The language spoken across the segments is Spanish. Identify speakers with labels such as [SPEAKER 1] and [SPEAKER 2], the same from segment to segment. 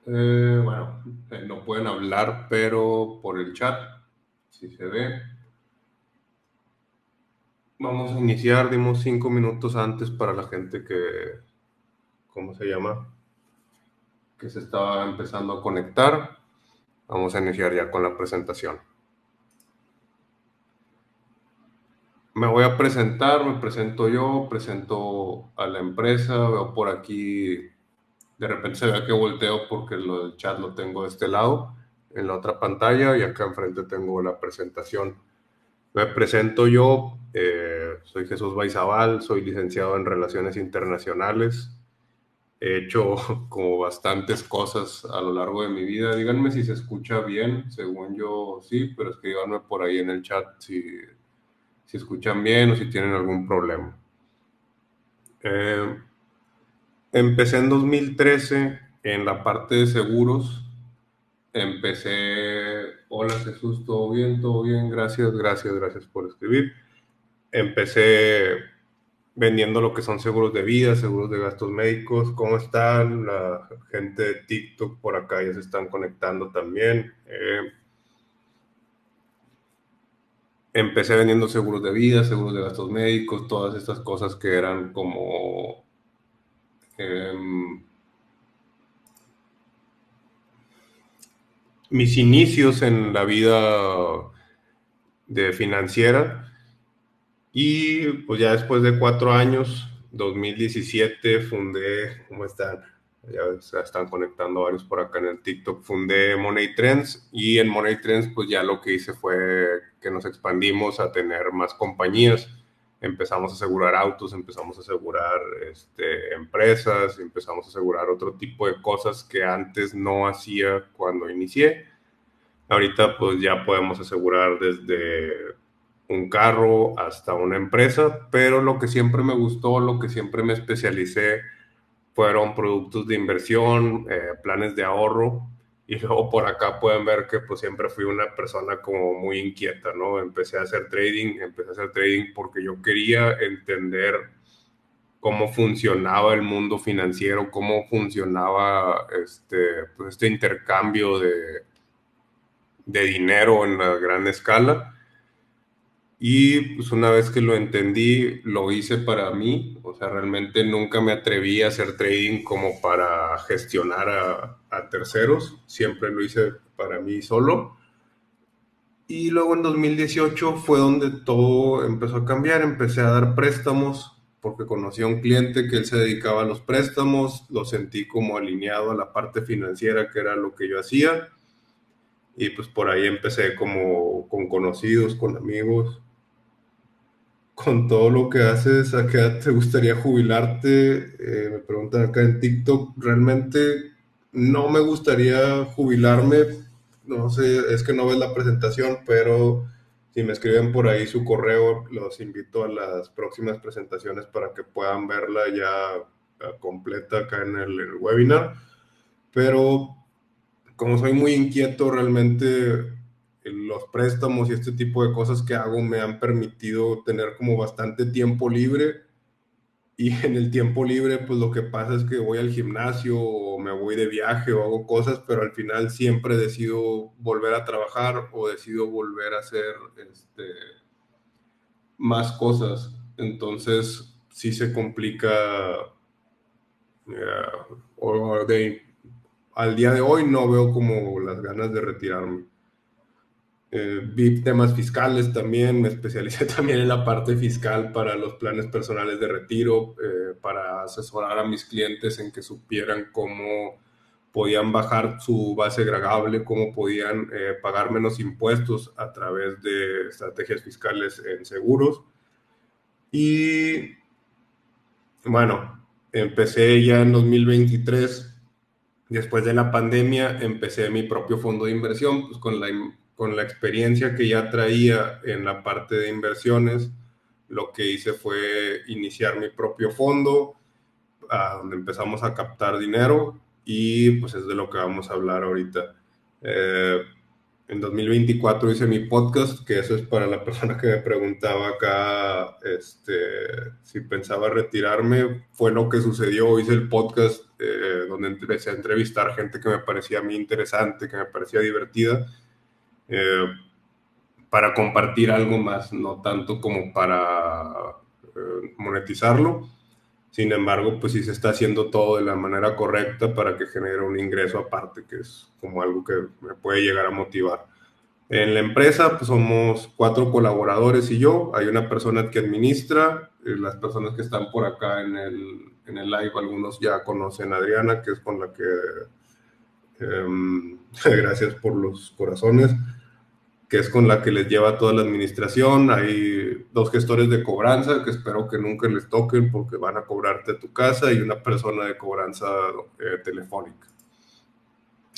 [SPEAKER 1] No pueden hablar, pero por el chat, si se ve. Vamos a iniciar, dimos 5 minutos antes para la gente que, ¿cómo se llama? Que se estaba empezando a conectar. Vamos a iniciar ya con la presentación. Me voy a presentar, me presento yo, presento a la empresa, veo por aquí, de repente se ve que volteo porque lo del chat lo tengo de este lado, en la otra pantalla, y acá enfrente tengo la presentación. Me presento yo, soy Jesús Baizabal, soy licenciado en Relaciones Internacionales. He hecho como bastantes cosas a lo largo de mi vida. Díganme si se escucha bien, según yo sí, pero escríbanme por ahí en el chat si escuchan bien o si tienen algún problema. Eh, Empecé en 2013 en la parte de seguros. Hola Jesús, todo bien, gracias, gracias, gracias por escribir. Empecé vendiendo lo que son seguros de vida, seguros de gastos médicos. ¿Cómo están? La gente de TikTok por acá ya se están conectando también. Empecé vendiendo seguros de vida, seguros de gastos médicos, todas estas cosas que eran como em, mis inicios en la vida de financiera. Y pues ya después de 4 años, 2017, fundé, ¿cómo están? Ya se están conectando varios por acá en el TikTok. Fundé Money Trends, y en Money Trends pues ya lo que hice fue que nos expandimos a tener más compañías. Empezamos a asegurar autos, empezamos a asegurar empresas, empezamos a asegurar otro tipo de cosas que antes no hacía cuando inicié. Ahorita pues ya podemos asegurar desde un carro hasta una empresa, pero lo que siempre me gustó, lo que siempre me especialicé fueron productos de inversión, planes de ahorro. Y luego por acá pueden ver que pues siempre fui una persona como muy inquieta, ¿no? Empecé a hacer trading porque yo quería entender cómo funcionaba el mundo financiero, cómo funcionaba pues este intercambio de dinero en la gran escala. Y pues una vez que lo entendí, lo hice para mí. O sea, realmente nunca me atreví a hacer trading como para gestionar a terceros. Siempre lo hice para mí solo. Y luego en 2018 fue donde todo empezó a cambiar. Empecé a dar préstamos porque conocí a un cliente que él se dedicaba a los préstamos. Lo sentí como alineado a la parte financiera, que era lo que yo hacía. Y pues por ahí empecé como con conocidos, con amigos. Con todo lo que haces, ¿a qué edad te gustaría jubilarte? Me preguntan acá en TikTok. Realmente no me gustaría jubilarme. No sé, es que no ves la presentación, pero si me escriben por ahí su correo, los invito a las próximas presentaciones para que puedan verla ya completa acá en el webinar. Pero como soy muy inquieto, realmente los préstamos y este tipo de cosas que hago me han permitido tener como bastante tiempo libre. Y en el tiempo libre, pues lo que pasa es que voy al gimnasio o me voy de viaje o hago cosas, pero al final siempre decido volver a trabajar o decido volver a hacer más cosas. Entonces, sí se complica. O al día de hoy no veo como las ganas de retirarme. Vi temas fiscales también, me especialicé también en la parte fiscal para los planes personales de retiro, para asesorar a mis clientes en que supieran cómo podían bajar su base gravable, cómo podían pagar menos impuestos a través de estrategias fiscales en seguros. Y bueno, empecé ya en 2023. Después de la pandemia empecé mi propio fondo de inversión, pues con la experiencia que ya traía en la parte de inversiones. Lo que hice fue iniciar mi propio fondo, donde empezamos a captar dinero, y pues es de lo que vamos a hablar ahorita. Eh, en 2024 hice mi podcast, que eso es para la persona que me preguntaba acá si pensaba retirarme. Fue lo que sucedió, hice el podcast donde empecé a entrevistar gente que me parecía a mí interesante, que me parecía divertida, eh, para compartir algo más, no tanto como para monetizarlo. Sin embargo, pues sí se está haciendo todo de la manera correcta para que genere un ingreso aparte, que es como algo que me puede llegar a motivar. En la empresa, pues somos 4 colaboradores y yo. Hay una persona que administra. Las personas que están por acá en el live, algunos ya conocen a Adriana, que es con la que... gracias por los corazones, que es con la que les lleva toda la administración. Hay 2 gestores de cobranza que espero que nunca les toquen porque van a cobrarte a tu casa, y una persona de cobranza telefónica.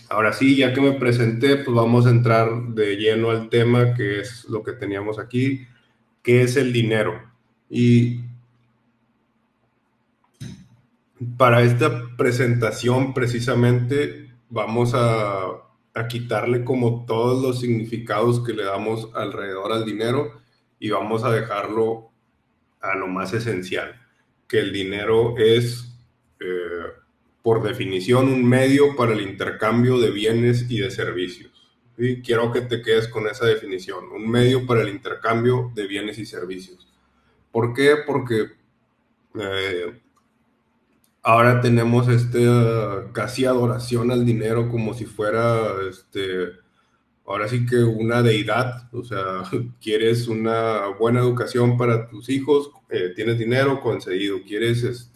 [SPEAKER 1] Ahora sí, ya que me presenté, pues vamos a entrar de lleno al tema, que es lo que teníamos aquí, que es el dinero. Y para esta presentación precisamente vamos a quitarle como todos los significados que le damos alrededor al dinero, y vamos a dejarlo a lo más esencial, que el dinero es, por definición, un medio para el intercambio de bienes y de servicios. ¿Sí? Quiero que te quedes con esa definición, un medio para el intercambio de bienes y servicios. ¿Por qué? Porque eh, ahora tenemos casi adoración al dinero como si fuera, ahora sí que una deidad. O sea, quieres una buena educación para tus hijos, tienes dinero concedido. Quieres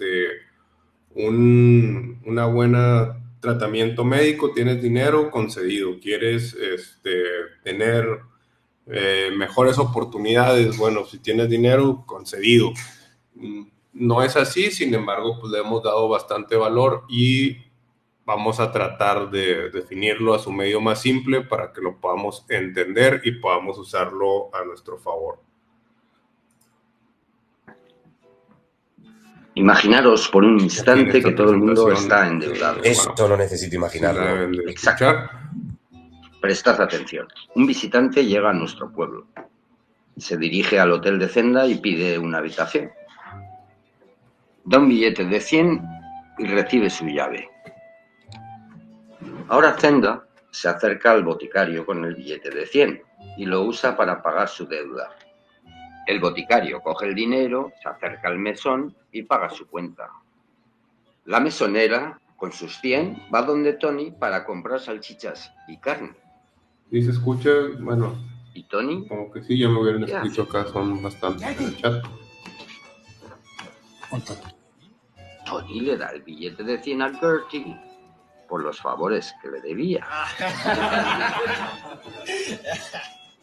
[SPEAKER 1] una buena tratamiento médico, tienes dinero concedido. Quieres tener mejores oportunidades, bueno, si tienes dinero concedido. No es así, sin embargo, pues le hemos dado bastante valor, y vamos a tratar de definirlo a su medio más simple para que lo podamos entender y podamos usarlo a nuestro favor.
[SPEAKER 2] Imaginaros por un instante que todo el mundo está endeudado.
[SPEAKER 3] Eso no necesito imaginarlo.
[SPEAKER 1] Sí la deben de escuchar.
[SPEAKER 2] Prestad atención. Un visitante llega a nuestro pueblo. Se dirige al hotel de Zenda y pide una habitación. Da un billete de 100 y recibe su llave. Ahora Zenda se acerca al boticario con el billete de 100 y lo usa para pagar su deuda. El boticario coge el dinero, se acerca al mesón y paga su cuenta. La mesonera, con sus 100, va donde Tony para comprar salchichas y carne.
[SPEAKER 1] ¿Y se escucha? Bueno.
[SPEAKER 2] ¿Y Tony?
[SPEAKER 1] Como que sí, ya me hubieran escrito acá, son bastantes en el chat.
[SPEAKER 2] Tony le da el billete de 100 a Gertie por los favores que le debía.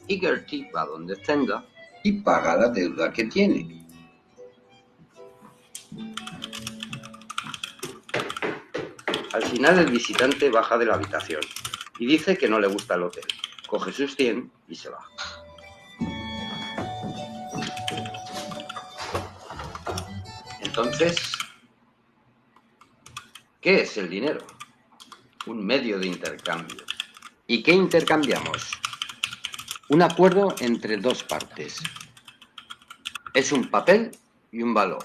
[SPEAKER 2] Y Gertie va donde Zenda y paga la deuda que tiene. Al final el visitante baja de la habitación y dice que no le gusta el hotel. Coge sus 100 y se va. Entonces, ¿qué es el dinero? Un medio de intercambio. ¿Y qué intercambiamos? Un acuerdo entre 2 partes. Es un papel y un valor,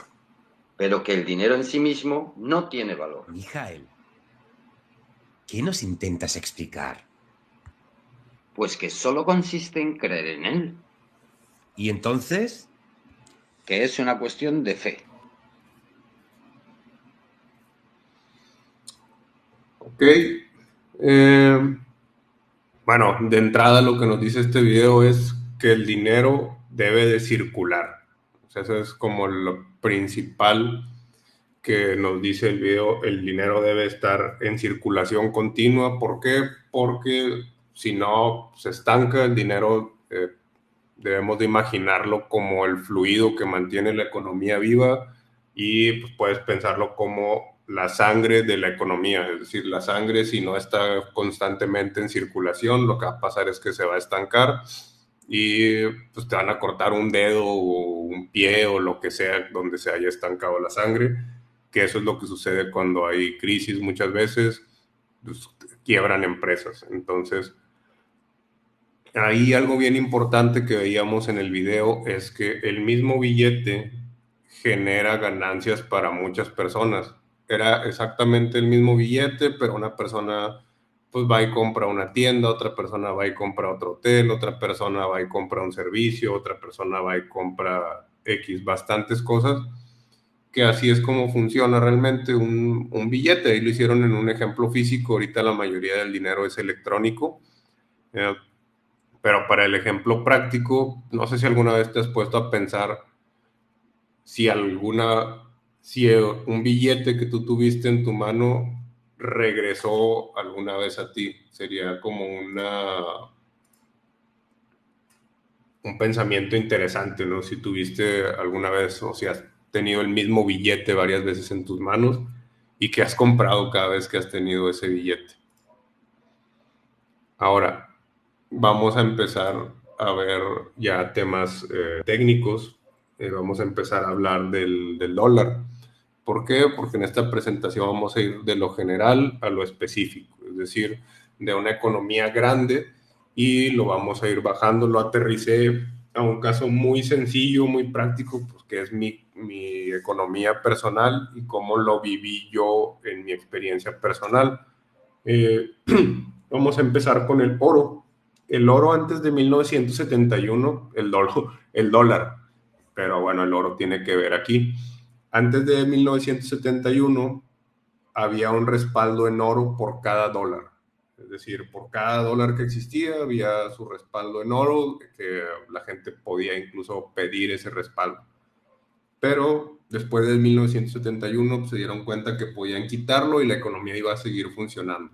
[SPEAKER 2] pero que el dinero en sí mismo no tiene valor.
[SPEAKER 3] Mijael, ¿qué nos intentas explicar?
[SPEAKER 2] Pues que solo consiste en creer en él.
[SPEAKER 3] ¿Y entonces?
[SPEAKER 2] Que es una cuestión de fe.
[SPEAKER 1] Ok. Bueno, de entrada lo que nos dice este video es que el dinero debe de circular. O sea, eso es como lo principal que nos dice el video. El dinero debe estar en circulación continua. ¿Por qué? Porque si no se estanca el dinero. Debemos de imaginarlo como el fluido que mantiene la economía viva, y pues puedes pensarlo como la sangre de la economía. Es decir, la sangre, si no está constantemente en circulación, lo que va a pasar es que se va a estancar, y pues te van a cortar un dedo o un pie o lo que sea donde se haya estancado la sangre, que eso es lo que sucede cuando hay crisis. Muchas veces pues, quiebran empresas. Entonces ahí algo bien importante que veíamos en el video es que el mismo billete genera ganancias para muchas personas. Era exactamente el mismo billete, pero una persona pues va y compra una tienda, otra persona va y compra otro hotel, otra persona va y compra un servicio, otra persona va y compra X, bastantes cosas, que así es como funciona realmente un billete. Ahí lo hicieron en un ejemplo físico, ahorita la mayoría del dinero es electrónico, eh, pero para el ejemplo práctico, no sé si alguna vez te has puesto a pensar si si un billete que tú tuviste en tu mano regresó alguna vez a ti. Sería como un pensamiento interesante, ¿no? Si tuviste alguna vez o si has tenido el mismo billete varias veces en tus manos y que has comprado cada vez que has tenido ese billete. Ahora, vamos a empezar a ver ya temas técnicos. Vamos a empezar a hablar del dólar. ¿Por qué? Porque en esta presentación vamos a ir de lo general a lo específico, es decir, de una economía grande y lo vamos a ir bajando. Lo aterricé a un caso muy sencillo, muy práctico, pues, que es mi economía personal y cómo lo viví yo en mi experiencia personal. Eh, Vamos a empezar con el oro. El oro antes de 1971, el dólar, pero bueno, el oro tiene que ver aquí. Antes de 1971 había un respaldo en oro por cada dólar. Es decir, por cada dólar que existía había su respaldo en oro, que la gente podía incluso pedir ese respaldo. Pero después de 1971 pues, se dieron cuenta que podían quitarlo y la economía iba a seguir funcionando.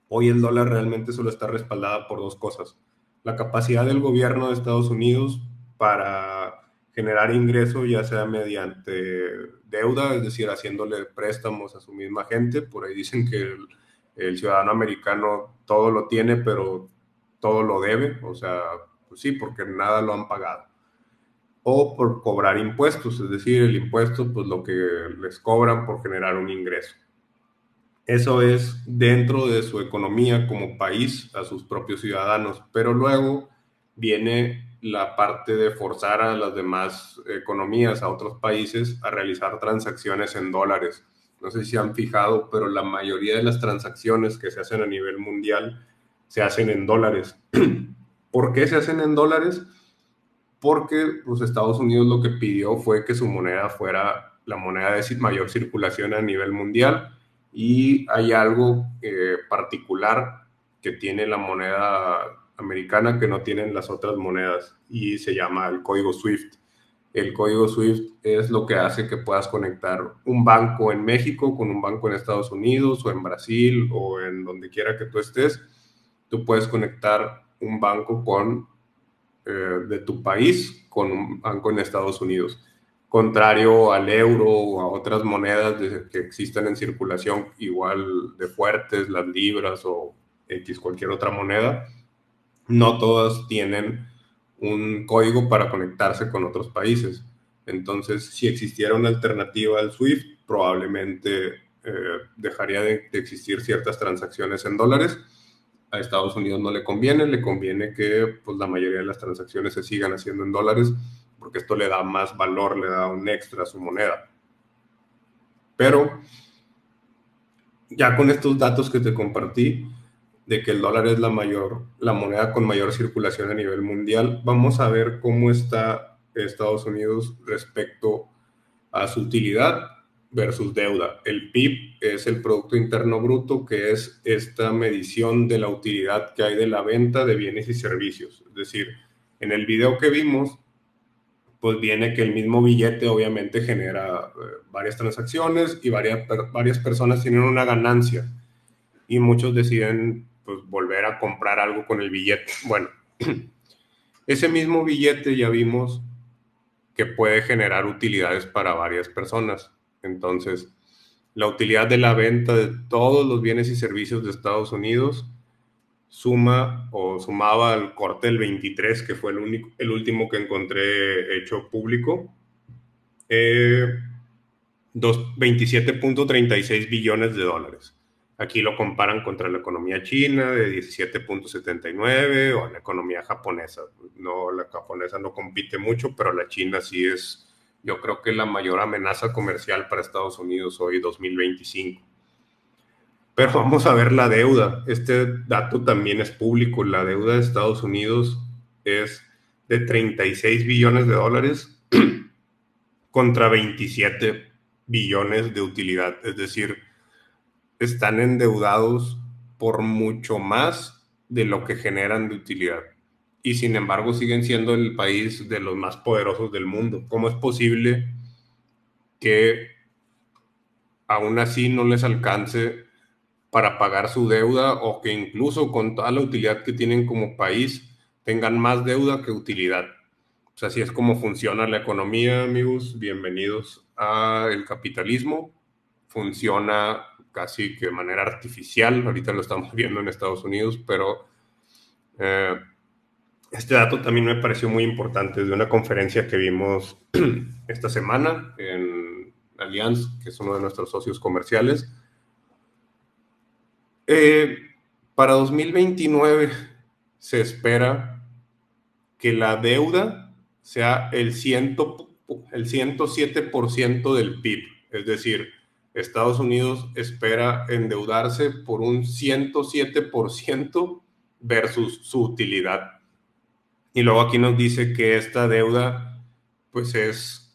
[SPEAKER 1] Hoy el dólar realmente solo está respaldada por dos cosas: la capacidad del gobierno de Estados Unidos para generar ingreso, ya sea mediante deuda, es decir, haciéndole préstamos a su misma gente. Por ahí dicen que el ciudadano americano todo lo tiene, pero todo lo debe, o sea, pues sí, porque nada lo han pagado. O por cobrar impuestos, es decir, el impuesto, pues lo que les cobran por generar un ingreso. Eso es dentro de su economía como país a sus propios ciudadanos, pero luego viene la parte de forzar a las demás economías, a otros países, a realizar transacciones en dólares. No sé si se han fijado, pero la mayoría de las transacciones que se hacen a nivel mundial se hacen en dólares. ¿Por qué se hacen en dólares? Porque los Estados Unidos lo que pidió fue que su moneda fuera la moneda de mayor circulación a nivel mundial, y hay algo particular que tiene la moneda americana que no tienen las otras monedas y se llama el código SWIFT. El código SWIFT es lo que hace que puedas conectar un banco en México con un banco en Estados Unidos o en Brasil o en donde quiera que tú estés. Tú puedes conectar un banco de tu país con un banco en Estados Unidos. Contrario al euro o a otras monedas que existen en circulación, igual de fuertes, las libras o X cualquier otra moneda, no todas tienen un código para conectarse con otros países. Entonces, si existiera una alternativa al SWIFT, probablemente dejaría de existir ciertas transacciones en dólares. A Estados Unidos no le conviene que pues, la mayoría de las transacciones se sigan haciendo en dólares, porque esto le da más valor, le da un extra a su moneda. Pero ya con estos datos que te compartí, de que el dólar es la moneda con mayor circulación a nivel mundial, vamos a ver cómo está Estados Unidos respecto a su utilidad versus deuda. El PIB es el Producto Interno Bruto, que es esta medición de la utilidad que hay de la venta de bienes y servicios. Es decir, en el video que vimos, pues viene que el mismo billete obviamente genera varias transacciones y varias personas tienen una ganancia y muchos deciden pues, volver a comprar algo con el billete. Bueno, ese mismo billete ya vimos que puede generar utilidades para varias personas. Entonces, la utilidad de la venta de todos los bienes y servicios de Estados Unidos sumaba al corte del 23, que fue el último que encontré hecho público, 27.36 billones de dólares. Aquí lo comparan contra la economía china de 17.79 o la economía japonesa. No, la japonesa no compite mucho, pero la china sí es, yo creo que la mayor amenaza comercial para Estados Unidos hoy, 2025. Pero vamos a ver la deuda. Este dato también es público. La deuda de Estados Unidos es de 36 billones de dólares contra 27 billones de utilidad. Es decir, están endeudados por mucho más de lo que generan de utilidad. Y sin embargo siguen siendo el país de los más poderosos del mundo. ¿Cómo es posible que aún así no les alcance para pagar su deuda o que incluso con toda la utilidad que tienen como país tengan más deuda que utilidad? O sea, así es como funciona la economía, amigos. Bienvenidos al capitalismo. Funciona casi que de manera artificial. Ahorita lo estamos viendo en Estados Unidos, pero este dato también me pareció muy importante de una conferencia que vimos esta semana en Allianz, que es uno de nuestros socios comerciales. Para 2029 se espera que la deuda sea el 107% del PIB. Es decir, Estados Unidos espera endeudarse por un 107% versus su utilidad. Y luego aquí nos dice que esta deuda pues es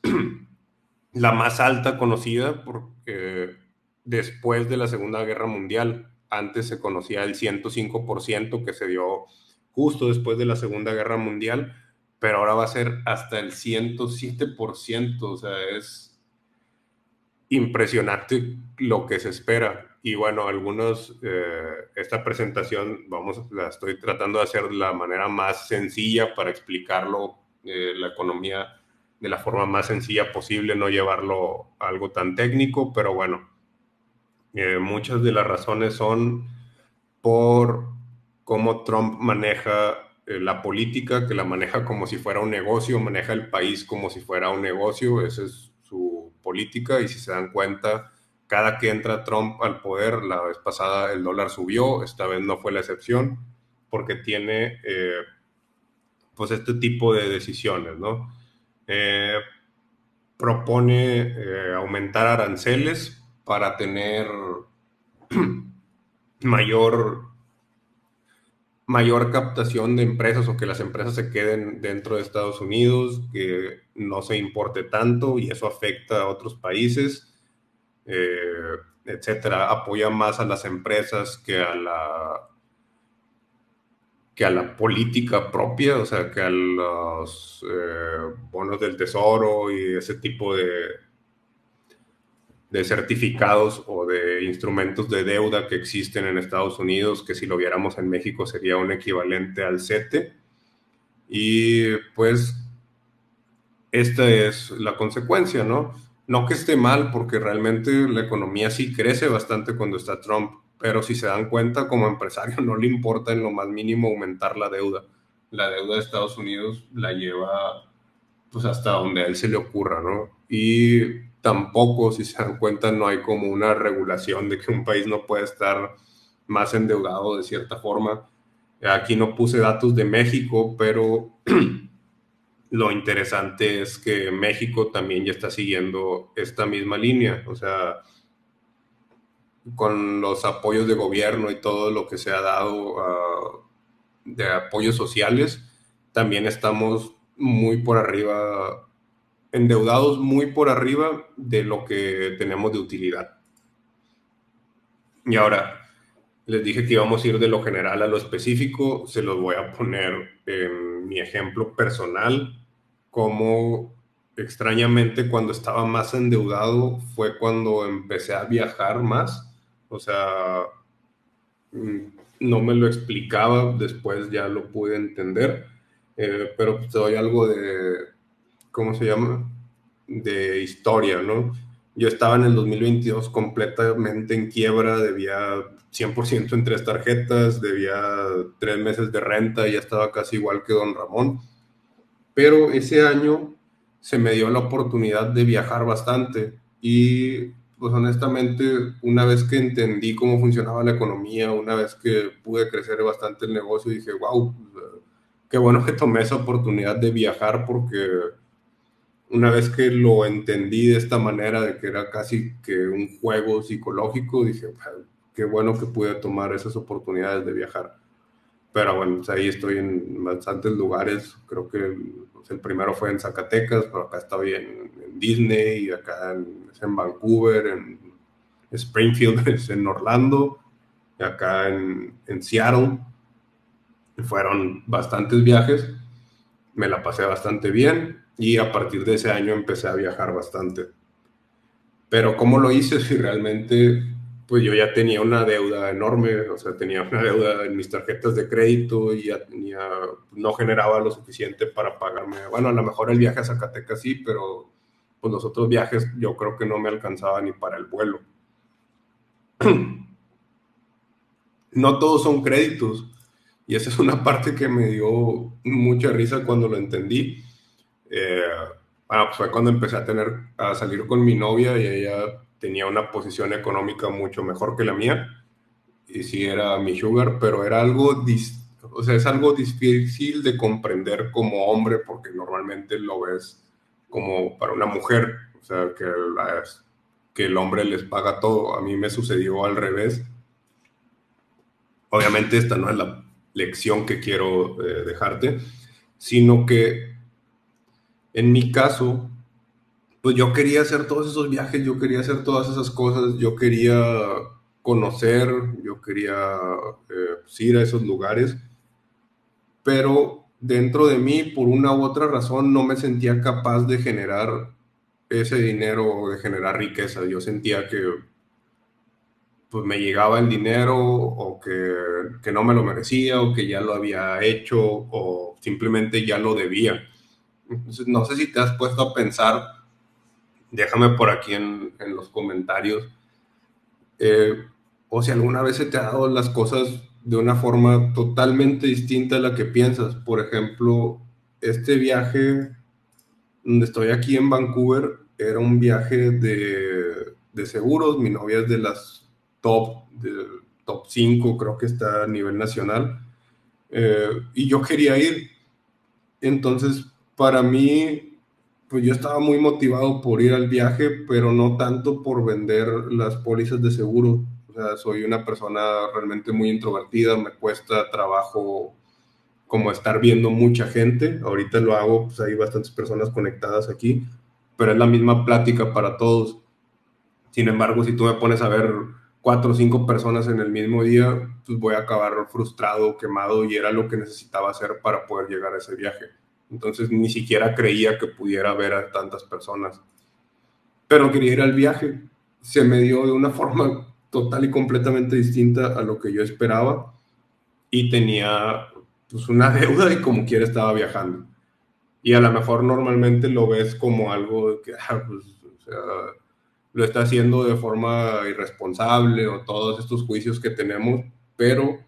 [SPEAKER 1] la más alta conocida porque después de la Segunda Guerra Mundial. Antes se conocía el 105% que se dio justo después de la Segunda Guerra Mundial, pero ahora va a ser hasta el 107%. O sea, es impresionante lo que se espera. Y bueno, esta presentación la estoy tratando de hacer de la manera más sencilla para explicarlo, la economía de la forma más sencilla posible, no llevarlo a algo tan técnico, pero bueno, muchas de las razones son por cómo Trump maneja la política, que la maneja como si fuera un negocio, maneja el país como si fuera un negocio. Esa es su política, y si se dan cuenta, cada que entra Trump al poder, la vez pasada el dólar subió, esta vez no fue la excepción, porque tiene pues este tipo de decisiones, ¿no? Propone aumentar aranceles para tener mayor captación de empresas, o que las empresas se queden dentro de Estados Unidos, que no se importe tanto y eso afecta a otros países, etcétera. Apoya más a las empresas que a la política propia, o sea, que a los bonos del tesoro y ese tipo de certificados o de instrumentos de deuda que existen en Estados Unidos, que si lo viéramos en México sería un equivalente al CETE. Y pues esta es la consecuencia, ¿no? No que esté mal, porque realmente la economía sí crece bastante cuando está Trump, pero si se dan cuenta, como empresario no le importa en lo más mínimo aumentar la deuda. La deuda de Estados Unidos la lleva pues hasta donde a él se le ocurra, ¿no? Y tampoco, si se dan cuenta, no hay como una regulación de que un país no puede estar más endeudado de cierta forma. Aquí no puse datos de México, pero lo interesante es que México también ya está siguiendo esta misma línea. O sea, con los apoyos de gobierno y todo lo que se ha dado de apoyos sociales, también estamos muy por arriba, endeudados muy por arriba de lo que tenemos de utilidad. Y ahora, les dije que íbamos a ir de lo general a lo específico. Se los voy a poner en mi ejemplo personal, como extrañamente cuando estaba más endeudado fue cuando empecé a viajar más. O sea, no me lo explicaba, después ya lo pude entender, pero te doy algo de, ¿cómo se llama? De historia, ¿no? Yo estaba en el 2022 completamente en quiebra, debía 100% en 3 tarjetas, debía 3 meses de renta, ya estaba casi igual que don Ramón, pero ese año se me dio la oportunidad de viajar bastante y pues honestamente, una vez que entendí cómo funcionaba la economía, una vez que pude crecer bastante el negocio, dije, wow, qué bueno que tomé esa oportunidad de viajar, porque una vez que lo entendí de esta manera, de que era casi que un juego psicológico, dije, qué bueno que pude tomar esas oportunidades de viajar. Pero bueno, pues ahí estoy en bastantes lugares. Creo que pues, el primero fue en Zacatecas, pero acá estoy en Disney, y acá en Vancouver, en Springfield, es en Orlando, y acá en Seattle. Fueron bastantes viajes, me la pasé bastante bien y a partir de ese año empecé a viajar bastante. Pero ¿cómo lo hice? Si realmente, pues yo ya tenía una deuda enorme, o sea, tenía una deuda en mis tarjetas de crédito y ya tenía, no generaba lo suficiente para pagarme. Bueno, a lo mejor el viaje a Zacatecas sí, pero pues los otros viajes yo creo que no me alcanzaba ni para el vuelo. No todos son créditos, y esa es una parte que me dio mucha risa cuando lo entendí. Eh, bueno, pues fue cuando empecé a salir con mi novia, y ella tenía una posición económica mucho mejor que la mía, y sí era mi sugar, pero era algo, o sea, es algo difícil de comprender como hombre, porque normalmente lo ves como para una mujer, o sea, que el hombre les paga todo. A mí me sucedió al revés. Obviamente esta no es la lección que quiero dejarte, sino que en mi caso, pues yo quería hacer todos esos viajes, yo quería hacer todas esas cosas, yo quería conocer, yo quería pues, ir a esos lugares, pero dentro de mí, por una u otra razón, no me sentía capaz de generar ese dinero o de generar riqueza. Yo sentía que pues me llegaba el dinero, o que no me lo merecía, o que ya lo había hecho, o simplemente ya lo debía. Entonces, no sé si te has puesto a pensar, déjame por aquí en los comentarios, eh, o si alguna vez se te ha dado las cosas de una forma totalmente distinta a la que piensas. Por ejemplo, este viaje donde estoy aquí en Vancouver era un viaje de seguros. Mi novia es de las top 5, creo que está a nivel nacional. Y yo quería ir. Entonces, para mí, pues yo estaba muy motivado por ir al viaje, pero no tanto por vender las pólizas de seguro. O sea, soy una persona realmente muy introvertida, me cuesta trabajo como estar viendo mucha gente. Ahorita lo hago, pues hay bastantes personas conectadas aquí, pero es la misma plática para todos. Sin embargo, si tú me pones a ver 4 o 5 personas en el mismo día, pues voy a acabar frustrado, quemado, y era lo que necesitaba hacer para poder llegar a ese viaje. Entonces ni siquiera creía que pudiera ver a tantas personas, pero quería ir al viaje. Se me dio de una forma total y completamente distinta a lo que yo esperaba, y tenía pues una deuda, y como quiera estaba viajando. Y a lo mejor normalmente lo ves como algo de que, pues, o sea, lo está haciendo de forma irresponsable, o todos estos juicios que tenemos, pero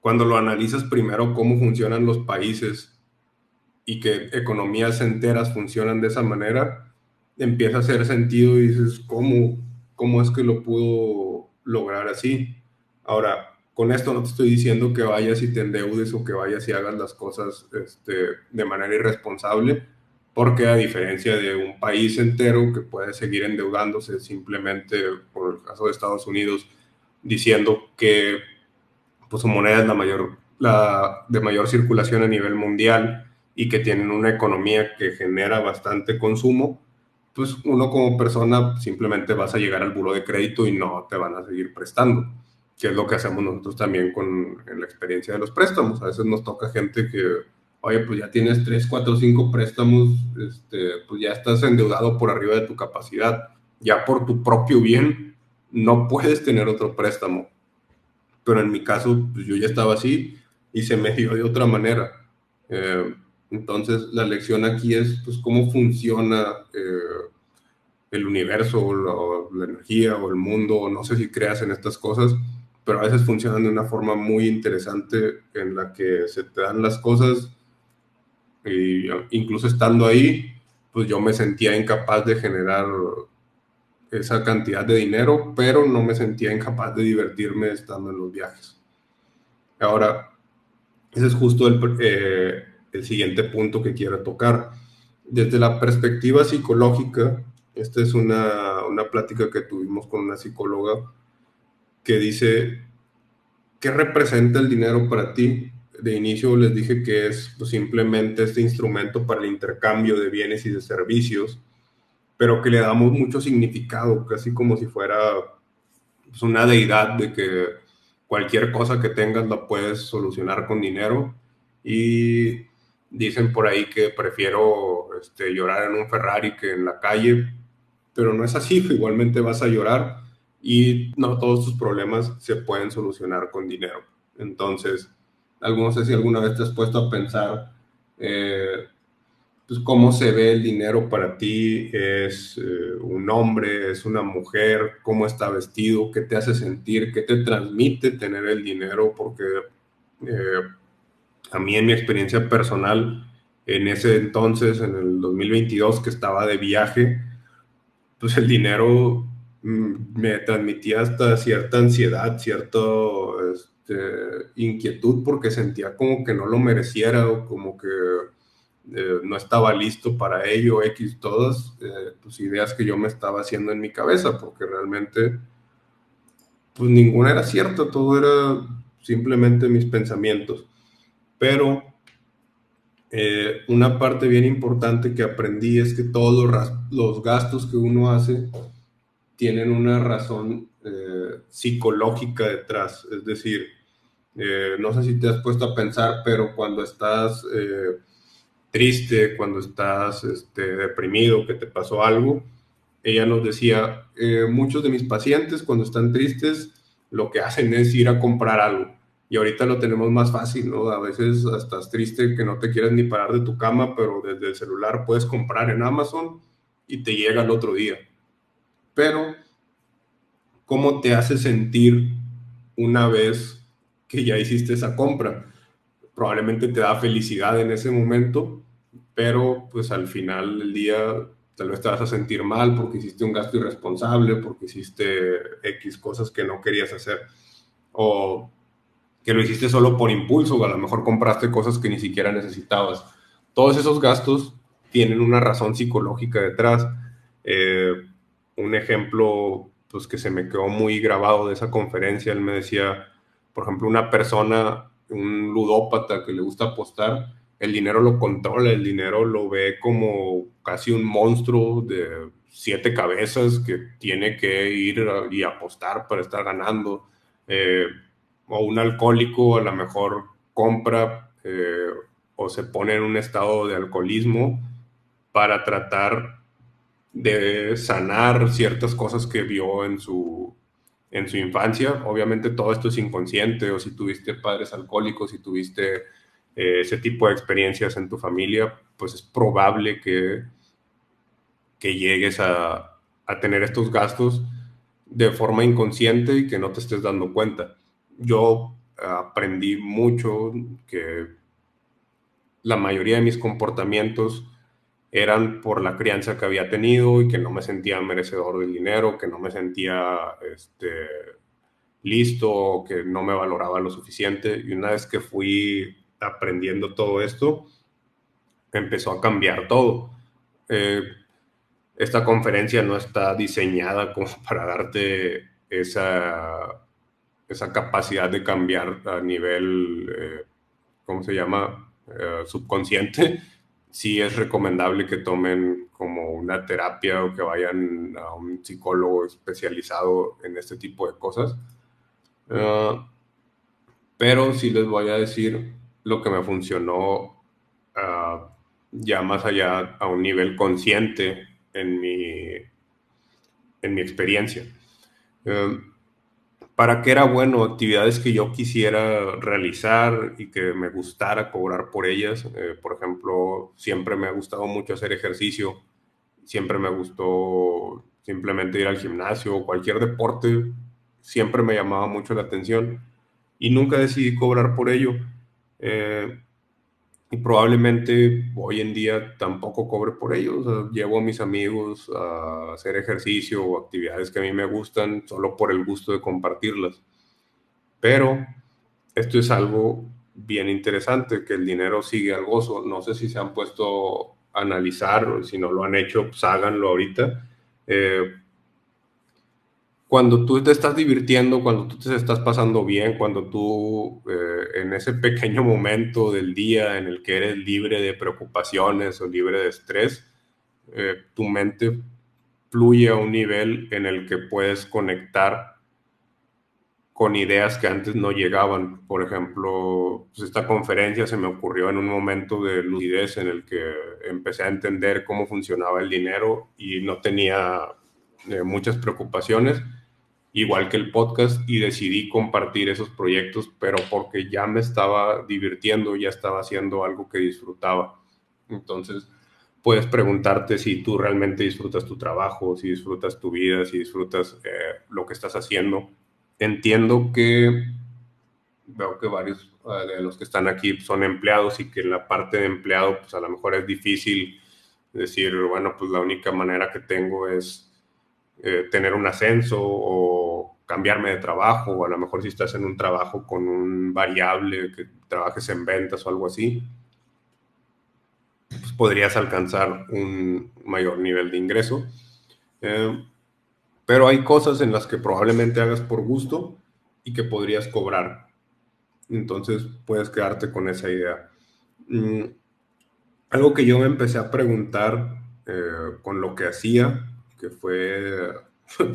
[SPEAKER 1] cuando lo analizas primero cómo funcionan los países y que economías enteras funcionan de esa manera, empieza a hacer sentido y dices, ¿cómo es que lo pudo lograr así? Ahora, con esto no te estoy diciendo que vayas y te endeudes, o que vayas y hagas las cosas de manera irresponsable, porque a diferencia de un país entero que puede seguir endeudándose simplemente, por el caso de Estados Unidos, diciendo que pues su moneda es la de mayor circulación a nivel mundial, y que tienen una economía que genera bastante consumo, pues uno como persona simplemente vas a llegar al buró de crédito y no te van a seguir prestando, que es lo que hacemos nosotros también en la experiencia de los préstamos. A veces nos toca gente que, oye, pues ya tienes 3, 4, 5 préstamos, pues ya estás endeudado por arriba de tu capacidad, ya por tu propio bien no puedes tener otro préstamo. Pero en mi caso, pues yo ya estaba así y se me dio de otra manera. Eh, entonces, la lección aquí es, pues, cómo funciona el universo, o la energía, o el mundo, o no sé si creas en estas cosas, pero a veces funcionan de una forma muy interesante, en la que se te dan las cosas, y incluso estando ahí, pues yo me sentía incapaz de generar esa cantidad de dinero, pero no me sentía incapaz de divertirme estando en los viajes. Ahora, ese es justo el siguiente punto que quiero tocar. Desde la perspectiva psicológica, esta es una plática que tuvimos con una psicóloga que dice, ¿qué representa el dinero para ti? De inicio les dije que es pues, simplemente este instrumento para el intercambio de bienes y de servicios, pero que le damos mucho significado, casi como si fuera pues, una deidad de que cualquier cosa que tengas la puedes solucionar con dinero. Y dicen por ahí que prefiero llorar en un Ferrari que en la calle, pero no es así, igualmente vas a llorar y no todos tus problemas se pueden solucionar con dinero. Entonces, no sé si alguna vez te has puesto a pensar pues, cómo se ve el dinero para ti. ¿Es un hombre, es una mujer? ¿Cómo está vestido? ¿Qué te hace sentir? ¿Qué te transmite tener el dinero? Porque eh, a mí, en mi experiencia personal, en ese entonces, en el 2022, que estaba de viaje, pues el dinero me transmitía hasta cierta ansiedad, cierta inquietud, porque sentía como que no lo mereciera o como que no estaba listo para ello, X, todas pues, ideas que yo me estaba haciendo en mi cabeza, porque realmente pues ninguna era cierta, todo era simplemente mis pensamientos. Pero una parte bien importante que aprendí es que todos los gastos que uno hace tienen una razón psicológica detrás. Es decir, no sé si te has puesto a pensar, pero cuando estás triste, cuando estás deprimido, que te pasó algo, ella nos decía, muchos de mis pacientes cuando están tristes lo que hacen es ir a comprar algo. Y ahorita lo tenemos más fácil, ¿no? A veces estás triste que no te quieres ni parar de tu cama, pero desde el celular puedes comprar en Amazon y te llega el otro día. Pero ¿cómo te hace sentir una vez que ya hiciste esa compra? Probablemente te da felicidad en ese momento, pero pues al final del día tal vez te vas a sentir mal porque hiciste un gasto irresponsable, porque hiciste X cosas que no querías hacer, o que lo hiciste solo por impulso, o a lo mejor compraste cosas que ni siquiera necesitabas. Todos esos gastos tienen una razón psicológica detrás. Eh, un ejemplo pues, que se me quedó muy grabado de esa conferencia, él me decía, por ejemplo, una persona, un ludópata que le gusta apostar, el dinero lo controla, el dinero lo ve como casi un monstruo de 7 cabezas que tiene que ir y apostar para estar ganando. O un alcohólico a lo mejor compra o se pone en un estado de alcoholismo para tratar de sanar ciertas cosas que vio en su infancia. Obviamente todo esto es inconsciente, o si tuviste padres alcohólicos, si tuviste ese tipo de experiencias en tu familia, pues es probable que llegues a tener estos gastos de forma inconsciente y que no te estés dando cuenta. Yo aprendí mucho que la mayoría de mis comportamientos eran por la crianza que había tenido y que no me sentía merecedor del dinero, que no me sentía listo, que no me valoraba lo suficiente. Y una vez que fui aprendiendo todo esto, empezó a cambiar todo. Eh, esta conferencia no está diseñada como para darte esa capacidad de cambiar a nivel, ¿cómo se llama? Subconsciente. Sí es recomendable que tomen como una terapia o que vayan a un psicólogo especializado en este tipo de cosas. Pero sí les voy a decir lo que me funcionó ya más allá a un nivel consciente en mi experiencia. ¿Para qué era bueno? Actividades que yo quisiera realizar y que me gustara cobrar por ellas. Por ejemplo, siempre me ha gustado mucho hacer ejercicio. Siempre me gustó simplemente ir al gimnasio o cualquier deporte. Siempre me llamaba mucho la atención y nunca decidí cobrar por ello. Eh, y probablemente hoy en día tampoco cobre por ello. O sea, llevo a mis amigos a hacer ejercicio o actividades que a mí me gustan solo por el gusto de compartirlas. Pero esto es algo bien interesante, que el dinero sigue al gozo. No sé si se han puesto a analizar, o si no lo han hecho, pues háganlo ahorita. Cuando tú te estás divirtiendo, cuando tú te estás pasando bien, cuando tú en ese pequeño momento del día en el que eres libre de preocupaciones o libre de estrés, tu mente fluye a un nivel en el que puedes conectar con ideas que antes no llegaban. Por ejemplo, pues esta conferencia se me ocurrió en un momento de lucidez en el que empecé a entender cómo funcionaba el dinero y no tenía muchas preocupaciones, igual que el podcast, y decidí compartir esos proyectos, pero porque ya me estaba divirtiendo, ya estaba haciendo algo que disfrutaba. Entonces, puedes preguntarte si tú realmente disfrutas tu trabajo, si disfrutas tu vida, si disfrutas lo que estás haciendo. Entiendo que veo que varios de los que están aquí son empleados, y que en la parte de empleado, pues a lo mejor es difícil decir, bueno, pues la única manera que tengo es tener un ascenso o cambiarme de trabajo, o a lo mejor si estás en un trabajo con un variable, que trabajes en ventas o algo así, pues podrías alcanzar un mayor nivel de ingreso. Pero hay cosas en las que probablemente hagas por gusto y que podrías cobrar. Entonces puedes quedarte con esa idea. Algo que yo me empecé a preguntar con lo que hacía, que fue,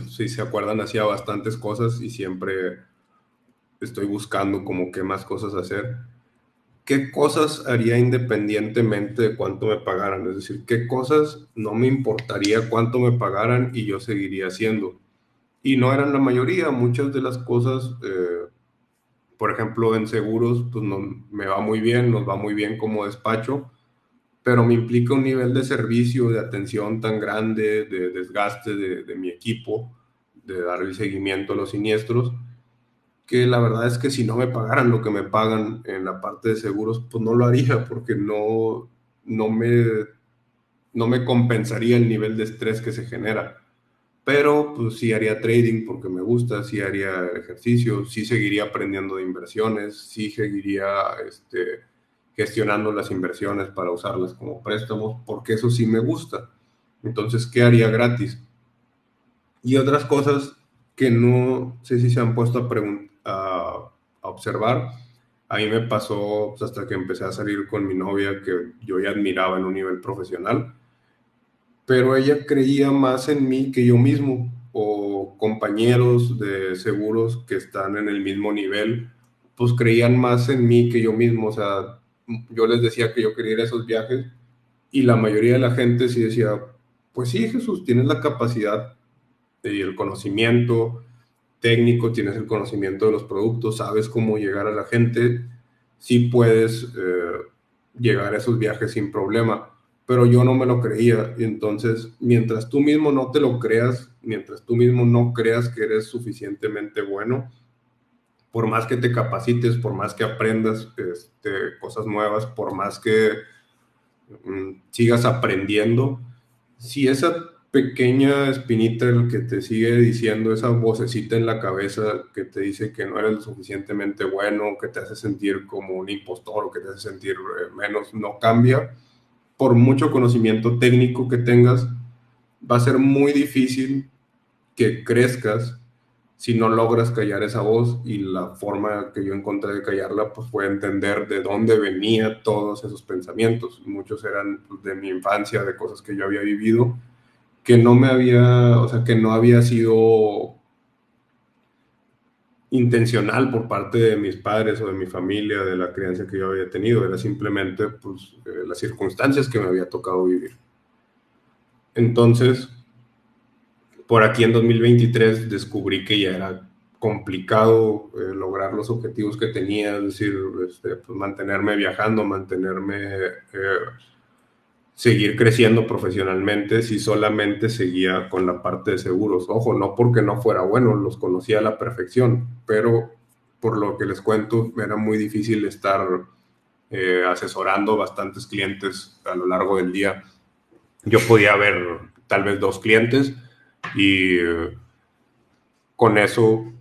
[SPEAKER 1] si se acuerdan, hacía bastantes cosas y siempre estoy buscando como qué más cosas hacer. ¿Qué cosas haría independientemente de cuánto me pagaran? Es decir, ¿qué cosas no me importaría cuánto me pagaran y yo seguiría haciendo? Y no eran la mayoría. Muchas de las cosas, por ejemplo, en seguros, pues no, me va muy bien, nos va muy bien como despacho, pero me implica un nivel de servicio, de atención tan grande, de desgaste de mi equipo, de dar el seguimiento a los siniestros, que la verdad es que si no me pagaran lo que me pagan en la parte de seguros, pues no lo haría, porque no me, no me compensaría el nivel de estrés que se genera. Pero pues sí haría trading porque me gusta, sí haría ejercicio, sí seguiría aprendiendo de inversiones, sí seguiría gestionando las inversiones para usarlas como préstamos, porque eso sí me gusta. Entonces, ¿qué haría gratis? Y otras cosas que no sé si se han puesto a observar. A mí me pasó pues, hasta que empecé a salir con mi novia, que yo ya admiraba en un nivel profesional, pero ella creía más en mí que yo mismo, o compañeros de seguros que están en el mismo nivel, pues creían más en mí que yo mismo. O sea, yo les decía que yo quería ir a esos viajes y la mayoría de la gente sí decía, pues sí, Jesús, tienes la capacidad y el conocimiento técnico, tienes el conocimiento de los productos, sabes cómo llegar a la gente, sí puedes llegar a esos viajes sin problema, pero yo no me lo creía. Y entonces, mientras tú mismo no te lo creas, mientras tú mismo no creas que eres suficientemente bueno, por más que te capacites, por más que aprendas cosas nuevas, por más que sigas aprendiendo, si esa pequeña espinita que te sigue diciendo, esa vocecita en la cabeza que te dice que no eres lo suficientemente bueno, que te hace sentir como un impostor o que te hace sentir menos, no cambia, por mucho conocimiento técnico que tengas, va a ser muy difícil que crezcas si no logras callar esa voz. Y la forma que yo encontré de callarla pues fue entender de dónde venían todos esos pensamientos. Muchos eran pues, de mi infancia, de cosas que yo había vivido, que no me había, o sea, que no había sido intencional por parte de mis padres o de mi familia, de la crianza que yo había tenido. Era simplemente pues, las circunstancias que me había tocado vivir. Entonces, por aquí en 2023 descubrí que ya era complicado lograr los objetivos que tenía, es decir, pues mantenerme viajando, seguir creciendo profesionalmente si solamente seguía con la parte de seguros. Ojo, no porque no fuera bueno, los conocía a la perfección, pero por lo que les cuento, era muy difícil estar asesorando bastantes clientes a lo largo del día. Yo podía ver tal vez 2 clientes y con eso,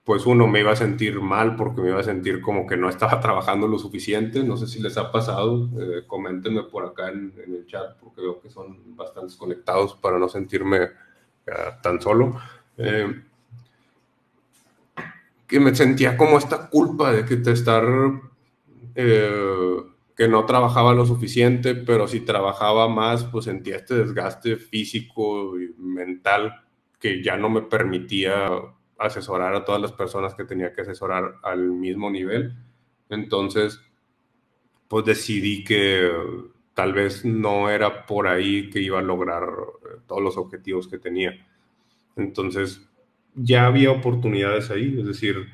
[SPEAKER 1] pues uno, me iba a sentir mal porque me iba a sentir como que no estaba trabajando lo suficiente. No sé si les ha pasado, coméntenme por acá en el chat porque veo que son bastantes conectados para no sentirme tan solo. Que me sentía como esta culpa de que no trabajaba lo suficiente, pero si trabajaba más, pues sentía este desgaste físico y mental que ya no me permitía asesorar a todas las personas que tenía que asesorar al mismo nivel. Entonces, pues decidí que tal vez no era por ahí que iba a lograr todos los objetivos que tenía. Entonces, ya había oportunidades ahí, es decir,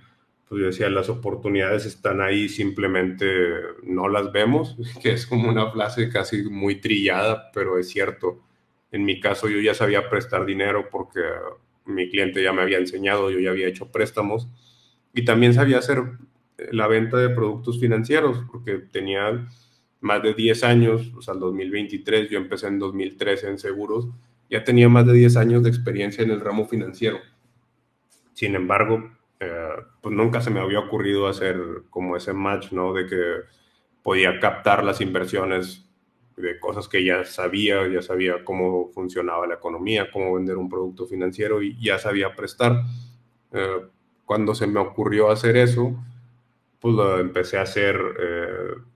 [SPEAKER 1] pues yo decía, las oportunidades están ahí, simplemente no las vemos, que es como una frase casi muy trillada, pero es cierto. En mi caso, yo ya sabía prestar dinero porque mi cliente ya me había enseñado, yo ya había hecho préstamos y también sabía hacer la venta de productos financieros porque tenía más de 10 años, o sea, el 2023, yo empecé en 2013 en seguros, ya tenía más de 10 años de experiencia en el ramo financiero. Sin embargo, pues nunca se me había ocurrido hacer como ese match, ¿no? De que podía captar las inversiones de cosas que ya sabía cómo funcionaba la economía, cómo vender un producto financiero y ya sabía prestar. Eh, Cuando se me ocurrió hacer eso, pues lo empecé a hacer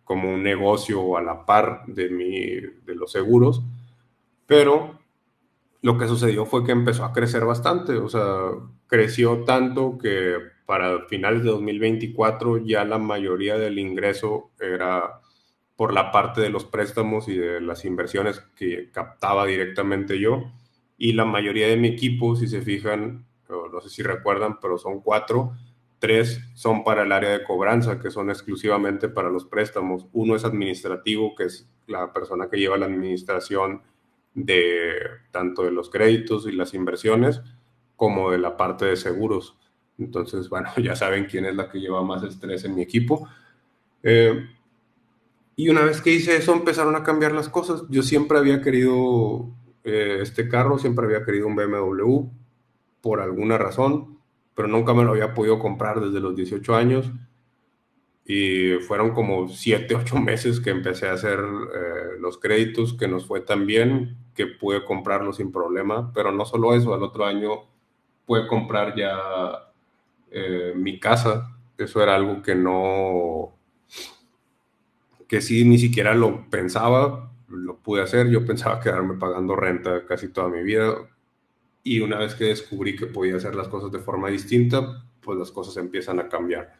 [SPEAKER 1] como un negocio a la par de los seguros, pero lo que sucedió fue que empezó a crecer bastante, o sea, creció tanto que para finales de 2024 ya la mayoría del ingreso era por la parte de los préstamos y de las inversiones que captaba directamente yo. Y la mayoría de mi equipo, si se fijan, no sé si recuerdan, pero son 4, 3 son para el área de cobranza, que son exclusivamente para los préstamos. Uno es administrativo, que es la persona que lleva la administración de tanto de los créditos y las inversiones, como de la parte de seguros. Entonces, bueno, ya saben quién es la que lleva más estrés en mi equipo. Y una vez que hice eso, empezaron a cambiar las cosas. Yo siempre había querido este carro, siempre había querido un BMW por alguna razón, pero nunca me lo había podido comprar desde los 18 años. Y fueron como 7, 8 meses que empecé a hacer los créditos, que nos fue tan bien que pude comprarlo sin problema. Pero no solo eso, al otro año pude comprar ya mi casa. Eso era algo que no, que sí, ni siquiera lo pensaba, lo pude hacer. Yo pensaba quedarme pagando renta casi toda mi vida. Y una vez que descubrí que podía hacer las cosas de forma distinta, pues las cosas empiezan a cambiar.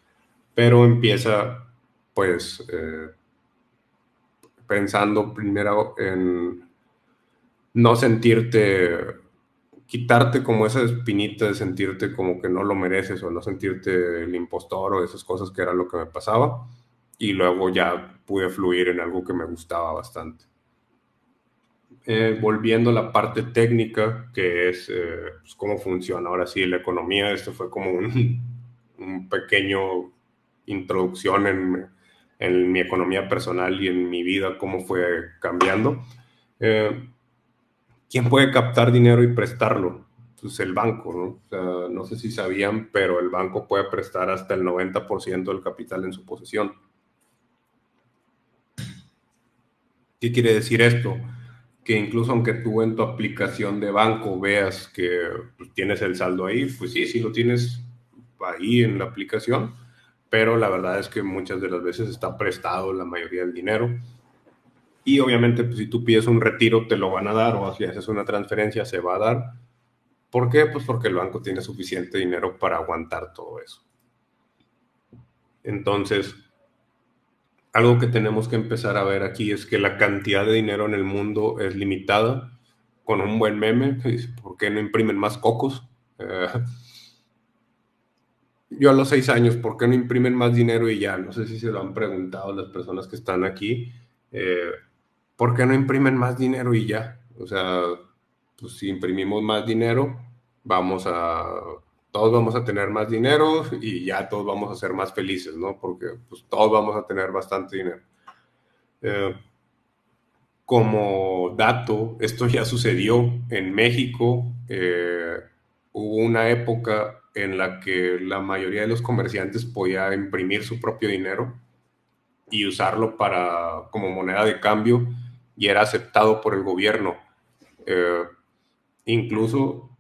[SPEAKER 1] Pero empieza, pues, pensando primero en no sentirte, quitarte como esa espinita de sentirte como que no lo mereces o no sentirte el impostor o esas cosas que era lo que me pasaba. Y luego ya pude fluir en algo que me gustaba bastante. Volviendo a la parte técnica, que es pues cómo funciona ahora sí la economía. Esto fue como un pequeño introducción en mi economía personal y en mi vida, cómo fue cambiando. ¿Quién puede captar dinero y prestarlo? Pues el banco, ¿no? O sea, no sé si sabían, pero el banco puede prestar hasta el 90% del capital en su posesión. ¿Qué quiere decir esto? Que incluso aunque tú en tu aplicación de banco veas que pues, tienes el saldo ahí, pues sí, sí lo tienes ahí en la aplicación, pero la verdad es que muchas de las veces está prestado la mayoría del dinero. Y obviamente, pues, si tú pides un retiro, te lo van a dar, o si haces una transferencia, se va a dar. ¿Por qué? Pues porque el banco tiene suficiente dinero para aguantar todo eso. Entonces, algo que tenemos que empezar a ver aquí es que la cantidad de dinero en el mundo es limitada. Con un buen meme, ¿por qué no imprimen más cocos? Yo a los 6 años, ¿por qué no imprimen más dinero y ya? No sé si se lo han preguntado las personas que están aquí. Eh, ¿Por qué no imprimen más dinero y ya? O sea, pues si imprimimos más dinero, vamos a todos vamos a tener más dinero y ya todos vamos a ser más felices, ¿no? Porque pues todos vamos a tener bastante dinero. Como dato, esto ya sucedió en México. Hubo una época en la que la mayoría de los comerciantes podía imprimir su propio dinero y usarlo como moneda de cambio y era aceptado por el gobierno. Eh, Incluso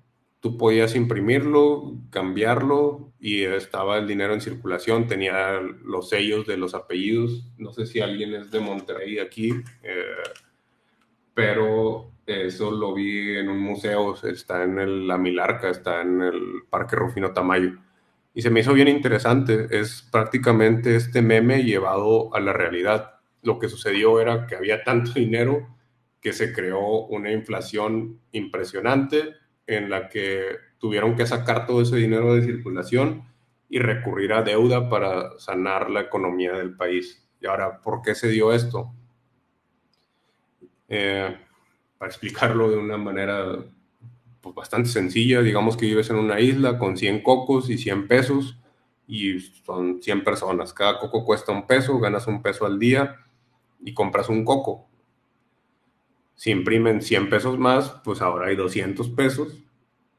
[SPEAKER 1] tú podías imprimirlo, cambiarlo y estaba el dinero en circulación, tenía los sellos de los apellidos. No sé si alguien es de Monterrey aquí, pero eso lo vi en un museo, está en La Milarca, está en el Parque Rufino Tamayo. Y se me hizo bien interesante, es prácticamente este meme llevado a la realidad. Lo que sucedió era que había tanto dinero que se creó una inflación impresionante en la que tuvieron que sacar todo ese dinero de circulación y recurrir a deuda para sanar la economía del país. Y ahora, ¿por qué se dio esto? Eh, para explicarlo de una manera pues, bastante sencilla, digamos que vives en una isla con 100 cocos y 100 pesos y son 100 personas. Cada coco cuesta un peso, ganas un peso al día y compras un coco. Si imprimen 100 pesos más, pues ahora hay 200 pesos,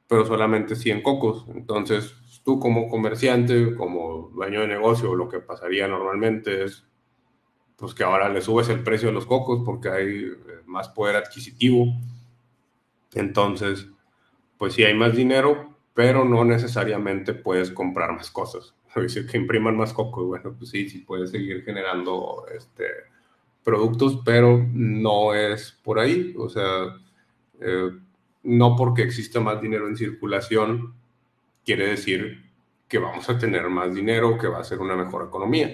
[SPEAKER 1] pero solamente 100 cocos. Entonces, tú como comerciante, como dueño de negocio, lo que pasaría normalmente es pues que ahora le subes el precio de los cocos porque hay más poder adquisitivo. Entonces, pues sí hay más dinero, pero no necesariamente puedes comprar más cosas. Es decir, que impriman más cocos, bueno, pues sí, sí puedes seguir generando productos, pero no es por ahí. O sea, eh, no porque exista más dinero en circulación quiere decir que vamos a tener más dinero, que va a ser una mejor economía.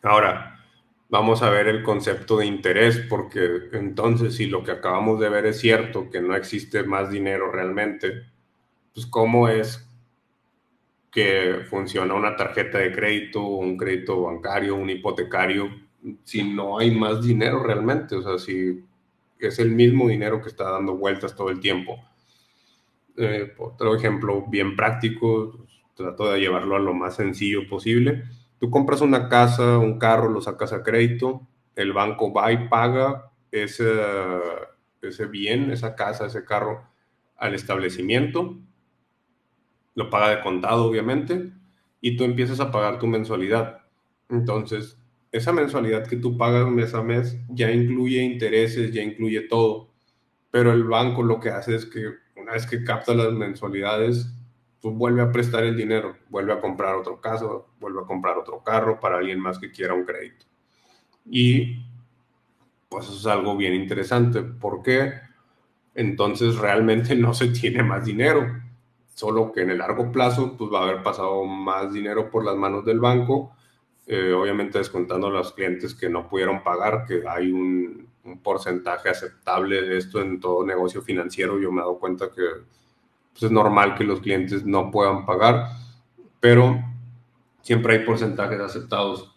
[SPEAKER 1] Ahora, vamos a ver el concepto de interés, porque entonces si lo que acabamos de ver es cierto, que no existe más dinero realmente, pues ¿cómo es que funciona una tarjeta de crédito, un crédito bancario, un hipotecario, si no hay más dinero realmente? O sea, si es el mismo dinero que está dando vueltas todo el tiempo. Otro ejemplo bien práctico, trato de llevarlo a lo más sencillo posible. Tú compras una casa, un carro, lo sacas a crédito, el banco va y paga ese bien, esa casa, ese carro al establecimiento, lo paga de contado obviamente, y tú empiezas a pagar tu mensualidad. Entonces, esa mensualidad que tú pagas mes a mes ya incluye intereses, ya incluye todo, pero el banco lo que hace es que una vez que capta las mensualidades, pues vuelve a prestar el dinero, vuelve a comprar otro caso, vuelve a comprar otro carro para alguien más que quiera un crédito. Y pues eso es algo bien interesante, porque entonces realmente no se tiene más dinero, solo que en el largo plazo pues va a haber pasado más dinero por las manos del banco, obviamente descontando a los clientes que no pudieron pagar, que hay un porcentaje aceptable de esto en todo negocio financiero. Yo me he dado cuenta que pues, es normal que los clientes no puedan pagar, pero siempre hay porcentajes aceptados.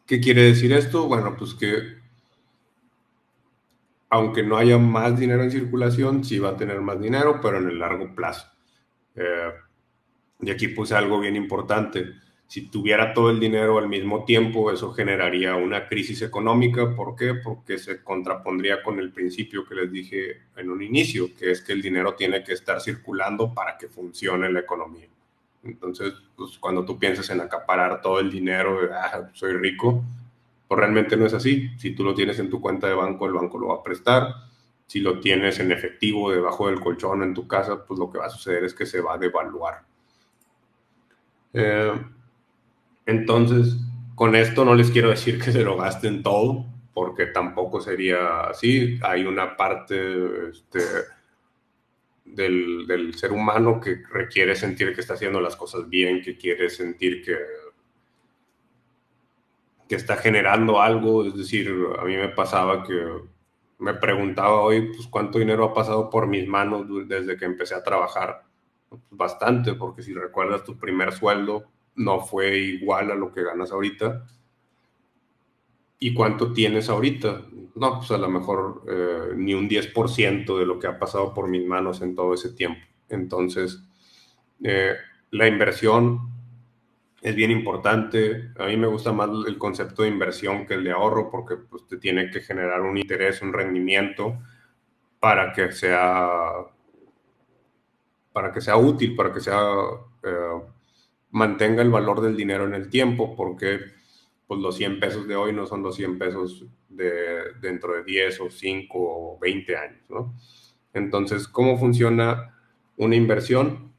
[SPEAKER 1] ¿Qué quiere decir esto? Bueno, pues que aunque no haya más dinero en circulación, sí va a tener más dinero, pero en el largo plazo. Eh, y aquí puse algo bien importante. Si tuviera todo el dinero al mismo tiempo, eso generaría una crisis económica. ¿Por qué? Porque se contrapondría con el principio que les dije en un inicio, que es que el dinero tiene que estar circulando para que funcione la economía. Entonces, pues, cuando tú piensas en acaparar todo el dinero, soy rico, pues realmente no es así. Si tú lo tienes en tu cuenta de banco, el banco lo va a prestar. Si lo tienes en efectivo debajo del colchón en tu casa, pues lo que va a suceder es que se va a devaluar. Eh, entonces, con esto no les quiero decir que se lo gasten todo, porque tampoco sería así. Hay una parte del ser humano que requiere sentir que está haciendo las cosas bien, que quiere sentir que está generando algo. Es decir, a mí me pasaba que me preguntaba hoy, pues, ¿cuánto dinero ha pasado por mis manos desde que empecé a trabajar? Pues, bastante, porque si recuerdas, tu primer sueldo no fue igual a lo que ganas ahorita. ¿Y cuánto tienes ahorita? no, pues a lo mejor ni un 10% de lo que ha pasado por mis manos en todo ese tiempo. Entonces, la inversión es bien importante. A mí me gusta más el concepto de inversión que el de ahorro, porque pues, te tiene que generar un interés, un rendimiento para que sea, útil, para que eh, mantenga el valor del dinero en el tiempo, porque pues, los 100 pesos de hoy no son los 100 pesos de dentro de 10 o 5 o 20 años, ¿no? Entonces, ¿cómo funciona una inversión?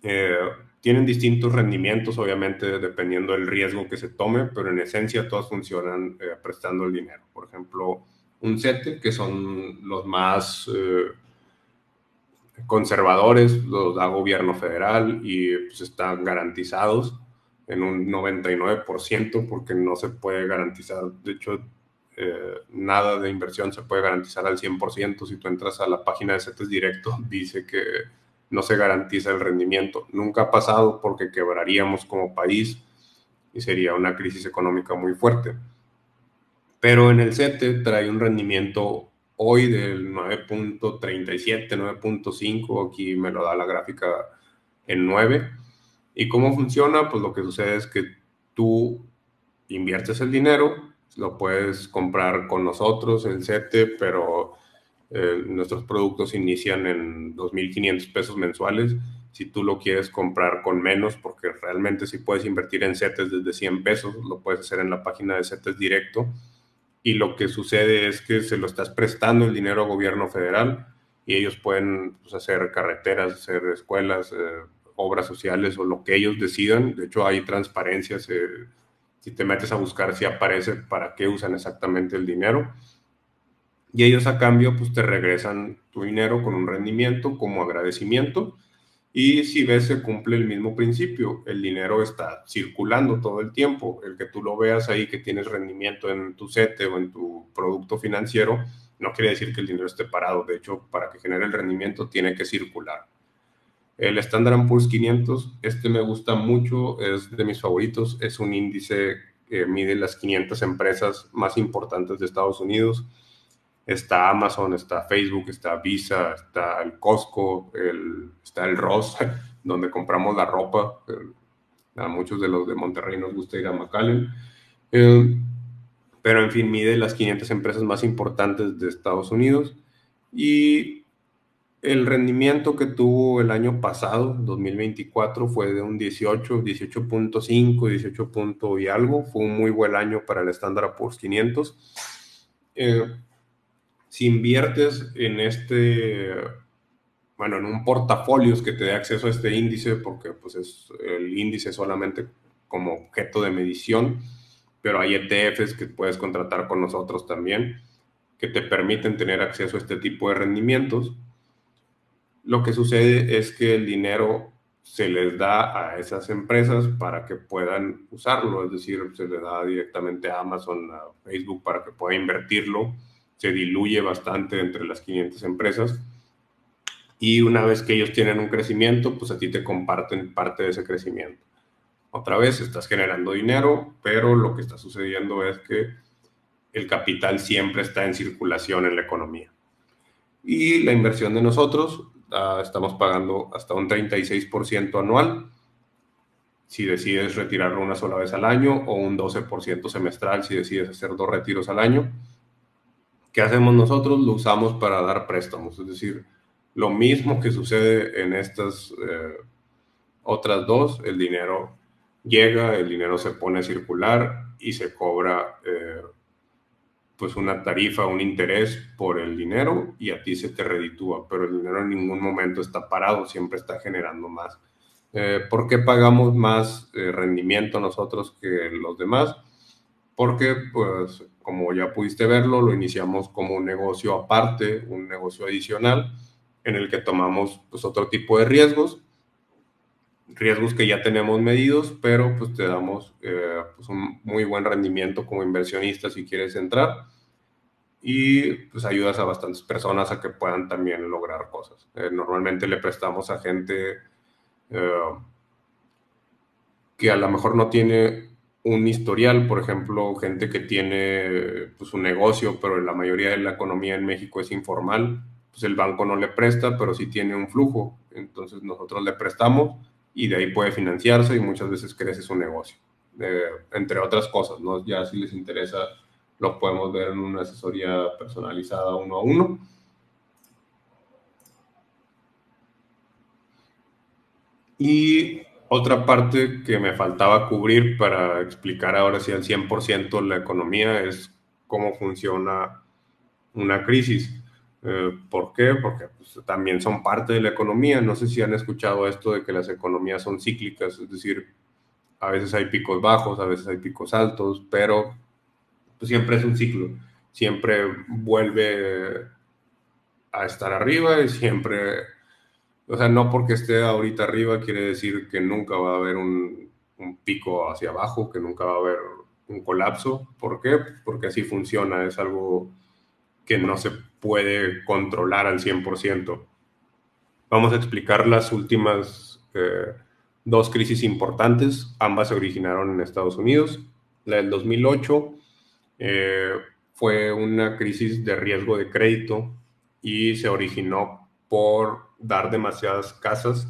[SPEAKER 1] Eh, Tienen distintos rendimientos, obviamente, dependiendo del riesgo que se tome, pero en esencia todos funcionan prestando el dinero. Por ejemplo, un CETE, que son los más conservadores, los da gobierno federal y pues, están garantizados en un 99% porque no se puede garantizar, de hecho, nada de inversión se puede garantizar al 100%. Si tú entras a la página de CETES Directo, dice que no se garantiza el rendimiento. Nunca ha pasado porque quebraríamos como país y sería una crisis económica muy fuerte. Pero en el CETE trae un rendimiento hoy del 9.37, 9.5, aquí me lo da la gráfica en 9. ¿Y cómo funciona? Pues lo que sucede es que tú inviertes el dinero, lo puedes comprar con nosotros, el CETE, pero nuestros productos inician en 2,500 pesos mensuales. Si tú lo quieres comprar con menos, porque realmente si puedes invertir en CETES desde 100 pesos, lo puedes hacer en la página de CETES Directo. Y lo que sucede es que se lo estás prestando el dinero al gobierno federal y ellos pueden pues, hacer carreteras, hacer escuelas, obras sociales o lo que ellos decidan. De hecho, hay transparencias. Si te metes a buscar, si aparece para qué usan exactamente el dinero. Y ellos a cambio pues te regresan tu dinero con un rendimiento como agradecimiento. Y si ves, se cumple el mismo principio. El dinero está circulando todo el tiempo. El que tú lo veas ahí que tienes rendimiento en tu CETE o en tu producto financiero, no quiere decir que el dinero esté parado. De hecho, para que genere el rendimiento tiene que circular. El Standard Poor's 500, este me gusta mucho, es de mis favoritos. Es un índice que mide las 500 empresas más importantes de Estados Unidos. Está Amazon, está Facebook, está Visa, está el Costco, está el Ross, donde compramos la ropa. A muchos de los de Monterrey nos gusta ir a McAllen. Pero en fin, mide las 500 empresas más importantes de Estados Unidos. Y el rendimiento que tuvo el año pasado, 2024, fue de un 18.5, 18 punto y algo. Fue un muy buen año para el Standard Poor's 500. Si inviertes en en un portafolio que te dé acceso a este índice, porque pues es el índice solamente como objeto de medición, pero hay ETFs que puedes contratar con nosotros también, que te permiten tener acceso a este tipo de rendimientos. Lo que sucede es que el dinero se les da a esas empresas para que puedan usarlo, es decir, se le da directamente a Amazon, a Facebook para que pueda invertirlo, se diluye bastante entre las 500 empresas y una vez que ellos tienen un crecimiento, pues a ti te comparten parte de ese crecimiento. Otra vez estás generando dinero, pero lo que está sucediendo es que el capital siempre está en circulación en la economía. Y la inversión de nosotros, estamos pagando hasta un 36% anual si decides retirarlo una sola vez al año o un 12% semestral si decides hacer 2 retiros al año. ¿Qué hacemos nosotros? Lo usamos para dar préstamos, es decir, lo mismo que sucede en estas otras dos, el dinero llega, el dinero se pone a circular y se cobra pues una tarifa, un interés por el dinero y a ti se te reditúa, pero el dinero en ningún momento está parado, siempre está generando más. ¿Por qué pagamos más rendimiento nosotros que los demás? Porque, pues, como ya pudiste verlo, lo iniciamos como un negocio aparte, un negocio adicional, en el que tomamos pues, otro tipo de riesgos que ya tenemos medidos, pero pues te damos pues, un muy buen rendimiento como inversionista si quieres entrar y pues ayudas a bastantes personas a que puedan también lograr cosas. Normalmente le prestamos a gente que a lo mejor no tiene un historial, por ejemplo, gente que tiene pues, un negocio, pero la mayoría de la economía en México es informal, pues el banco no le presta, pero sí tiene un flujo. Entonces nosotros le prestamos y de ahí puede financiarse y muchas veces crece su negocio. Entre otras cosas, ¿no? Ya si les interesa, lo podemos ver en una asesoría personalizada uno a uno. Y otra parte que me faltaba cubrir para explicar ahora sí al 100% la economía es cómo funciona una crisis. ¿Por qué? Porque pues, también son parte de la economía. No sé si han escuchado esto de que las economías son cíclicas, es decir, a veces hay picos bajos, a veces hay picos altos, pero pues, siempre es un ciclo. Siempre vuelve a estar arriba y siempre, o sea, no porque esté ahorita arriba quiere decir que nunca va a haber un pico hacia abajo, que nunca va a haber un colapso. ¿Por qué? Porque así funciona, es algo que no se puede controlar al 100%. Vamos a explicar las últimas dos crisis importantes. Ambas se originaron en Estados Unidos. La del 2008 eh, fue una crisis de riesgo de crédito y se originó por dar demasiadas casas,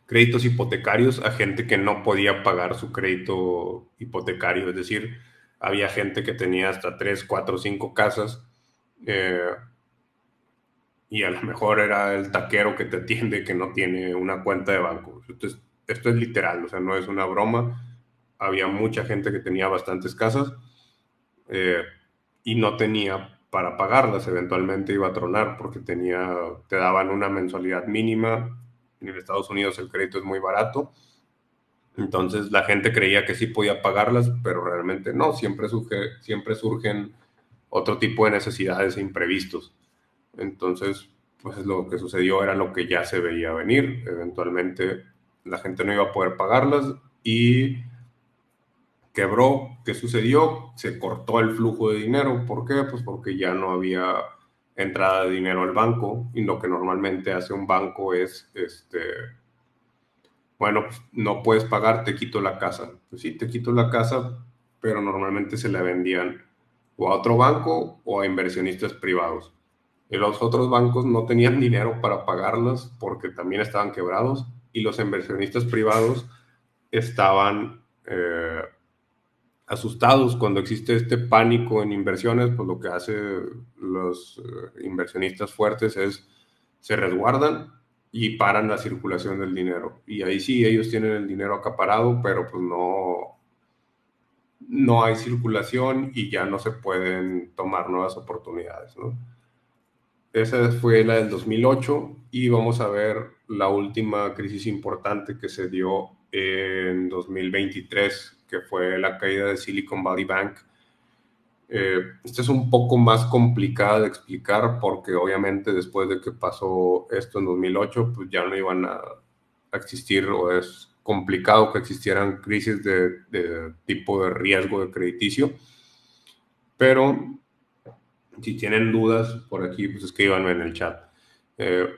[SPEAKER 1] créditos hipotecarios a gente que no podía pagar su crédito hipotecario. Es decir, había gente que tenía hasta 3, 4, 5 casas eh, y a lo mejor era el taquero que te atiende que no tiene una cuenta de banco. Esto es literal, o sea, no es una broma. Había mucha gente que tenía bastantes casas eh, y no tenía para pagarlas. Eventualmente iba a tronar porque te daban una mensualidad mínima. En Estados Unidos el crédito es muy barato. Entonces la gente creía que sí podía pagarlas, pero realmente no. Siempre surgen otro tipo de necesidades e imprevistos. Entonces, pues lo que sucedió era lo que ya se veía venir. Eventualmente la gente no iba a poder pagarlas y quebró. ¿Qué sucedió? Se cortó el flujo de dinero. ¿Por qué? Pues porque ya no había entrada de dinero al banco y lo que normalmente hace un banco es, bueno, pues no puedes pagar, te quito la casa. Pues sí, te quito la casa, pero normalmente se la vendían o a otro banco o a inversionistas privados. Y los otros bancos no tenían dinero para pagarlas porque también estaban quebrados y los inversionistas privados estaban asustados cuando existe este pánico en inversiones. Pues lo que hacen los inversionistas fuertes es se resguardan y paran la circulación del dinero. Y ahí sí, ellos tienen el dinero acaparado, pero pues no hay circulación y ya no se pueden tomar nuevas oportunidades, ¿no? Esa fue la del 2008 y vamos a ver la última crisis importante que se dio en 2023, que fue la caída de Silicon Valley Bank. Esta es un poco más complicada de explicar porque obviamente después de que pasó esto en 2008, pues ya no iban a existir o es complicado que existieran crisis de tipo de riesgo de crediticio. Pero si tienen dudas por aquí, pues escríbanme en el chat. Eh,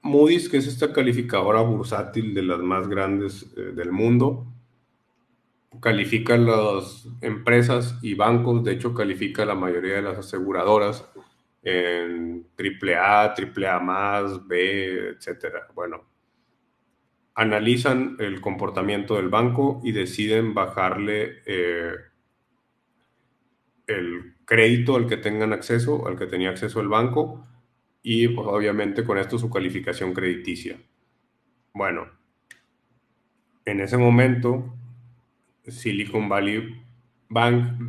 [SPEAKER 1] Moody's, que es esta calificadora bursátil de las más grandes del mundo, califica las empresas y bancos, de hecho califica la mayoría de las aseguradoras en triple A más, B, etcétera. Bueno, analizan el comportamiento del banco y deciden bajarle el crédito al que tengan acceso, al que tenía acceso el banco, y pues obviamente con esto su calificación crediticia. Bueno, en ese momento Silicon Valley Bank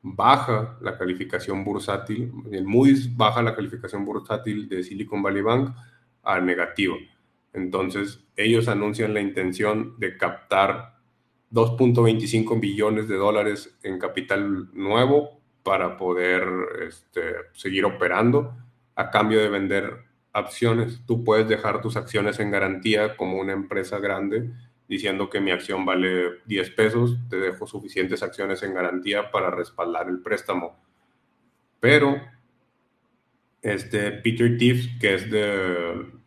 [SPEAKER 1] baja la calificación bursátil, el Moody's baja la calificación bursátil de Silicon Valley Bank a negativo. Entonces, ellos anuncian la intención de captar 2.25 billones de dólares en capital nuevo para poder seguir operando a cambio de vender acciones. Tú puedes dejar tus acciones en garantía como una empresa grande diciendo que mi acción vale 10 pesos, te dejo suficientes acciones en garantía para respaldar el préstamo. Pero Peter Thiel, que es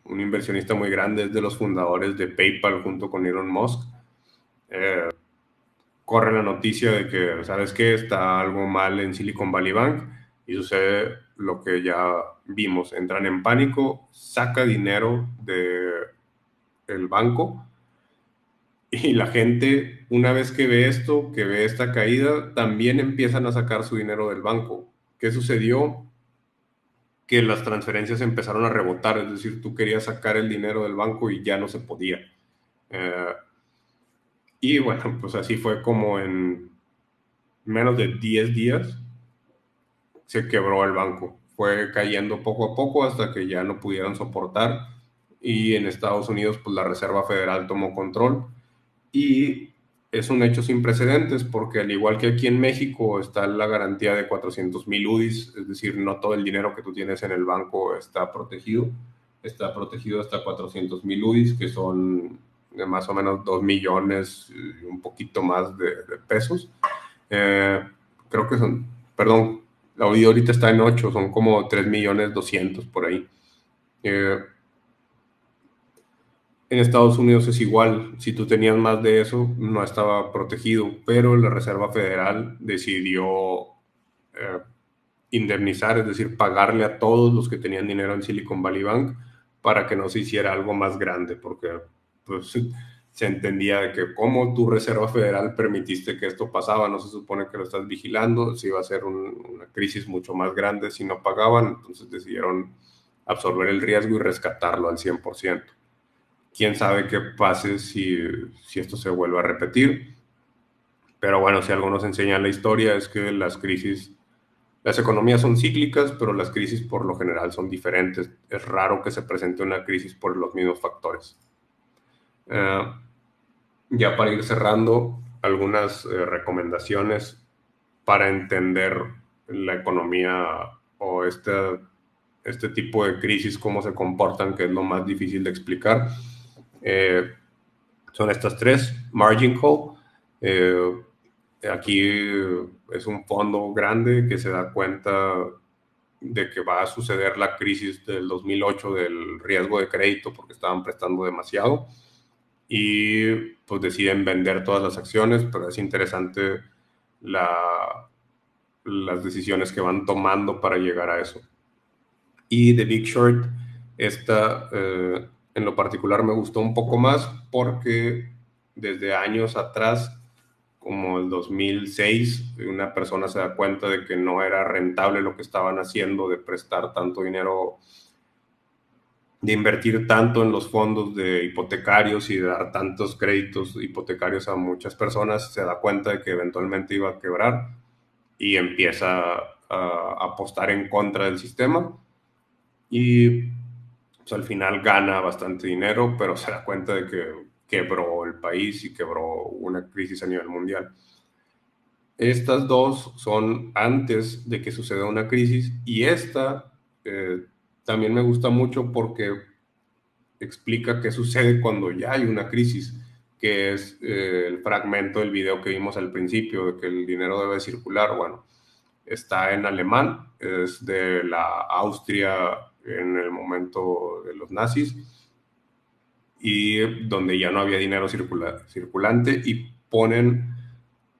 [SPEAKER 1] un inversionista muy grande, es de los fundadores de PayPal junto con Elon Musk. Corre la noticia de que, ¿sabes qué? Está algo mal en Silicon Valley Bank y sucede lo que ya vimos. Entran en pánico, saca dinero del banco y la gente, una vez que ve esto, que ve esta caída, también empiezan a sacar su dinero del banco. ¿Qué sucedió? Que las transferencias empezaron a rebotar, es decir, tú querías sacar el dinero del banco y ya no se podía. Y bueno, pues así fue como en menos de 10 días se quebró el banco. Fue cayendo poco a poco hasta que ya no pudieron soportar y en Estados Unidos pues la Reserva Federal tomó control y es un hecho sin precedentes porque al igual que aquí en México está la garantía de 400,000 UDIs, es decir, no todo el dinero que tú tienes en el banco está protegido hasta 400,000 UDIs, que son de más o menos 2 millones y un poquito más de pesos. Creo que son, perdón, la UDI ahorita está en 8, son como 3,200,000 por ahí. En Estados Unidos es igual, si tú tenías más de eso, no estaba protegido, pero la Reserva Federal decidió indemnizar, es decir, pagarle a todos los que tenían dinero en Silicon Valley Bank para que no se hiciera algo más grande, porque pues, se entendía de que como tu Reserva Federal permitiste que esto pasaba, no se supone que lo estás vigilando, si iba a ser una crisis mucho más grande si no pagaban, entonces decidieron absorber el riesgo y rescatarlo al 100%. Quién sabe qué pase si esto se vuelve a repetir. Pero bueno, si algo nos enseña la historia es que las economías son cíclicas, pero las crisis por lo general son diferentes. Es raro que se presente una crisis por los mismos factores. Ya para ir cerrando, algunas recomendaciones para entender la economía o este tipo de crisis, cómo se comportan, que es lo más difícil de explicar. Son estas tres. Margin call. Aquí es un fondo grande que se da cuenta de que va a suceder la crisis del 2008 del riesgo de crédito porque estaban prestando demasiado y pues deciden vender todas las acciones, pero es interesante las decisiones que van tomando para llegar a eso. Y The Big Short, esta en lo particular me gustó un poco más porque desde años atrás, como el 2006, una persona se da cuenta de que no era rentable lo que estaban haciendo de prestar tanto dinero, de invertir tanto en los fondos de hipotecarios y de dar tantos créditos hipotecarios a muchas personas. Se da cuenta de que eventualmente iba a quebrar y empieza a apostar en contra del sistema y pues, al final gana bastante dinero, pero se da cuenta de que quebró el país y quebró una crisis a nivel mundial. Estas dos son antes de que suceda una crisis y esta también me gusta mucho porque explica qué sucede cuando ya hay una crisis, que es el fragmento del video que vimos al principio, de que el dinero debe circular. Bueno, está en alemán, es de la Austria en el momento de los nazis, y donde ya no había dinero circulante y ponen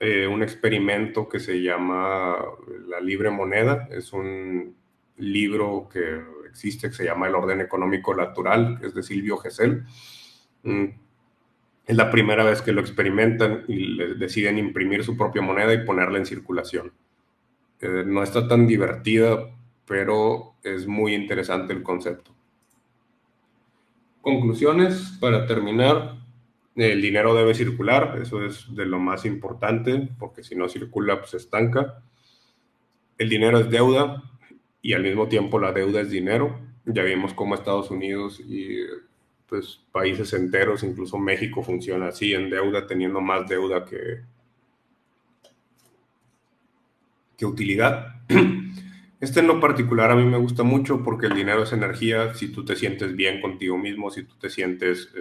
[SPEAKER 1] un experimento que se llama la libre moneda. Es un libro que existe que se llama El orden económico natural, que es de Silvio Gesell. Es la primera vez que lo experimentan y deciden imprimir su propia moneda y ponerla en circulación. No está tan divertida, pero es muy interesante el concepto. Conclusiones, para terminar, el dinero debe circular, eso es de lo más importante, porque si no circula, pues se estanca. El dinero es deuda y al mismo tiempo la deuda es dinero. Ya vimos cómo Estados Unidos y pues países enteros, incluso México, funciona así en deuda, teniendo más deuda que utilidad. En lo particular a mí me gusta mucho porque el dinero es energía. Si tú te sientes bien contigo mismo, si tú te sientes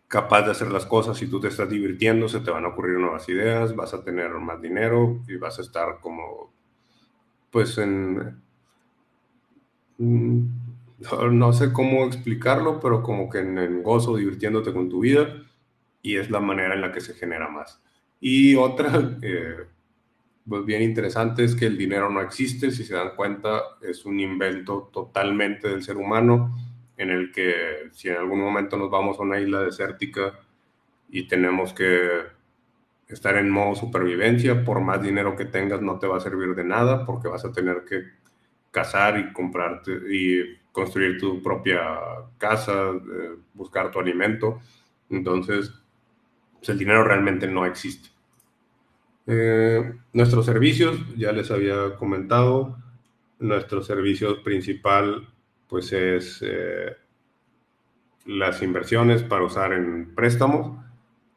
[SPEAKER 1] capaz de hacer las cosas, si tú te estás divirtiendo, se te van a ocurrir nuevas ideas, vas a tener más dinero y vas a estar como pues No sé cómo explicarlo, pero como que en gozo, divirtiéndote con tu vida, y es la manera en la que se genera más. Y otra, pues bien interesante, es que el dinero no existe. Si se dan cuenta, es un invento totalmente del ser humano, en el que si en algún momento nos vamos a una isla desértica y tenemos que estar en modo supervivencia, por más dinero que tengas no te va a servir de nada, porque vas a tener que cazar y comprarte y construir tu propia casa, buscar tu alimento. Entonces, pues el dinero realmente no existe. Nuestros servicios, ya les había comentado, nuestro servicio principal pues es las inversiones para usar en préstamos.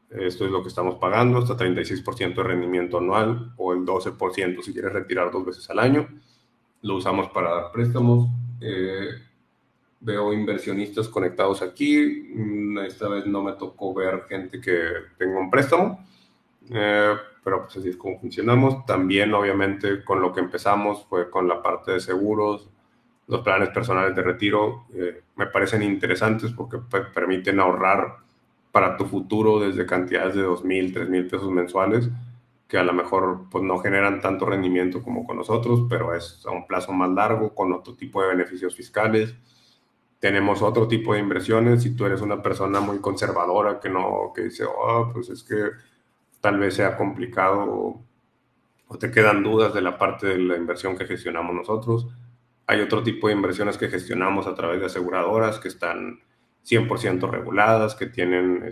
[SPEAKER 1] Esto es lo que estamos pagando, hasta 36% de rendimiento anual o el 12% si quieres retirar 2 veces al año. Lo usamos para dar préstamos. Veo inversionistas conectados aquí. Esta vez no me tocó ver gente que tenga un préstamo, pero pues así es como funcionamos. También obviamente con lo que empezamos fue con la parte de seguros. Los planes personales de retiro me parecen interesantes porque permiten ahorrar para tu futuro desde cantidades de 2,000, 3,000 pesos mensuales, que a lo mejor pues no generan tanto rendimiento como con nosotros, pero es a un plazo más largo, con otro tipo de beneficios fiscales. Tenemos otro tipo de inversiones. Si tú eres una persona muy conservadora que dice, oh, pues es que tal vez sea complicado o te quedan dudas de la parte de la inversión que gestionamos nosotros, hay otro tipo de inversiones que gestionamos a través de aseguradoras que están 100% reguladas, que tienen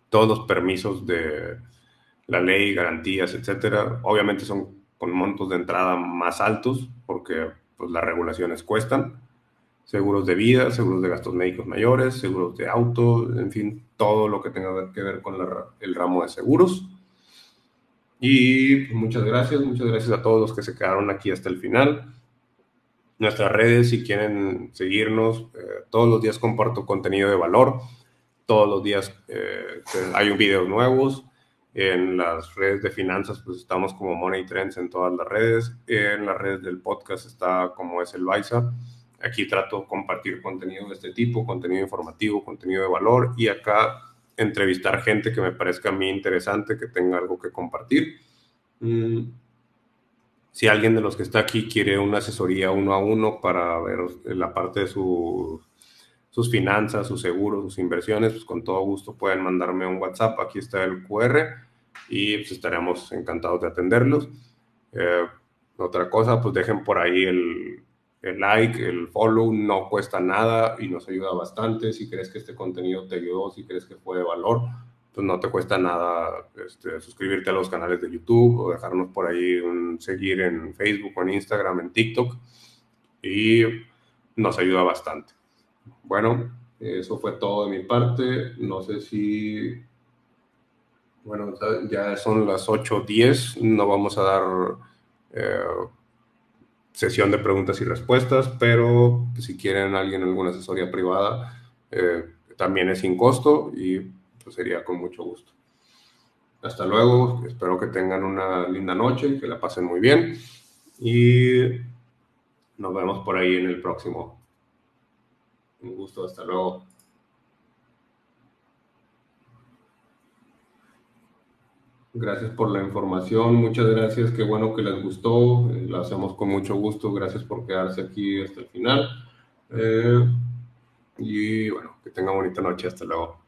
[SPEAKER 1] todos los permisos de la ley, garantías, etcétera. Obviamente son con montos de entrada más altos porque pues, las regulaciones cuestan. Seguros de vida, seguros de gastos médicos mayores, seguros de auto, en fin, todo lo que tenga que ver con el ramo de seguros. Y pues, muchas gracias a todos los que se quedaron aquí hasta el final. Nuestras redes, si quieren seguirnos, todos los días comparto contenido de valor, todos los días hay videos nuevos. En las redes de finanzas, pues estamos como Money Trends en todas las redes. En las redes del podcast está como es el Baiza. Aquí trato de compartir contenido de este tipo, contenido informativo, contenido de valor, y acá entrevistar gente que me parezca a mí interesante, que tenga algo que compartir. Si alguien de los que está aquí quiere una asesoría uno a uno para ver la parte de sus finanzas, sus seguros, sus inversiones, pues con todo gusto pueden mandarme un WhatsApp. Aquí está el QR y pues estaremos encantados de atenderlos. Otra cosa, pues dejen por ahí el like, el follow, no cuesta nada y nos ayuda bastante. Si crees que este contenido te ayudó, si crees que fue de valor, pues no te cuesta nada suscribirte a los canales de YouTube o dejarnos por ahí un seguir en Facebook o en Instagram, en TikTok, y nos ayuda bastante. Bueno, eso fue todo de mi parte. No sé si... Bueno, ya son las 8:10, no vamos a dar sesión de preguntas y respuestas, pero si quieren alguna asesoría privada, también es sin costo y pues sería con mucho gusto. Hasta luego, espero que tengan una linda noche, que la pasen muy bien y nos vemos por ahí en el próximo. Un gusto, hasta luego. Gracias por la información, muchas gracias, qué bueno que les gustó, lo hacemos con mucho gusto, gracias por quedarse aquí hasta el final. Y bueno, que tengan bonita noche, hasta luego.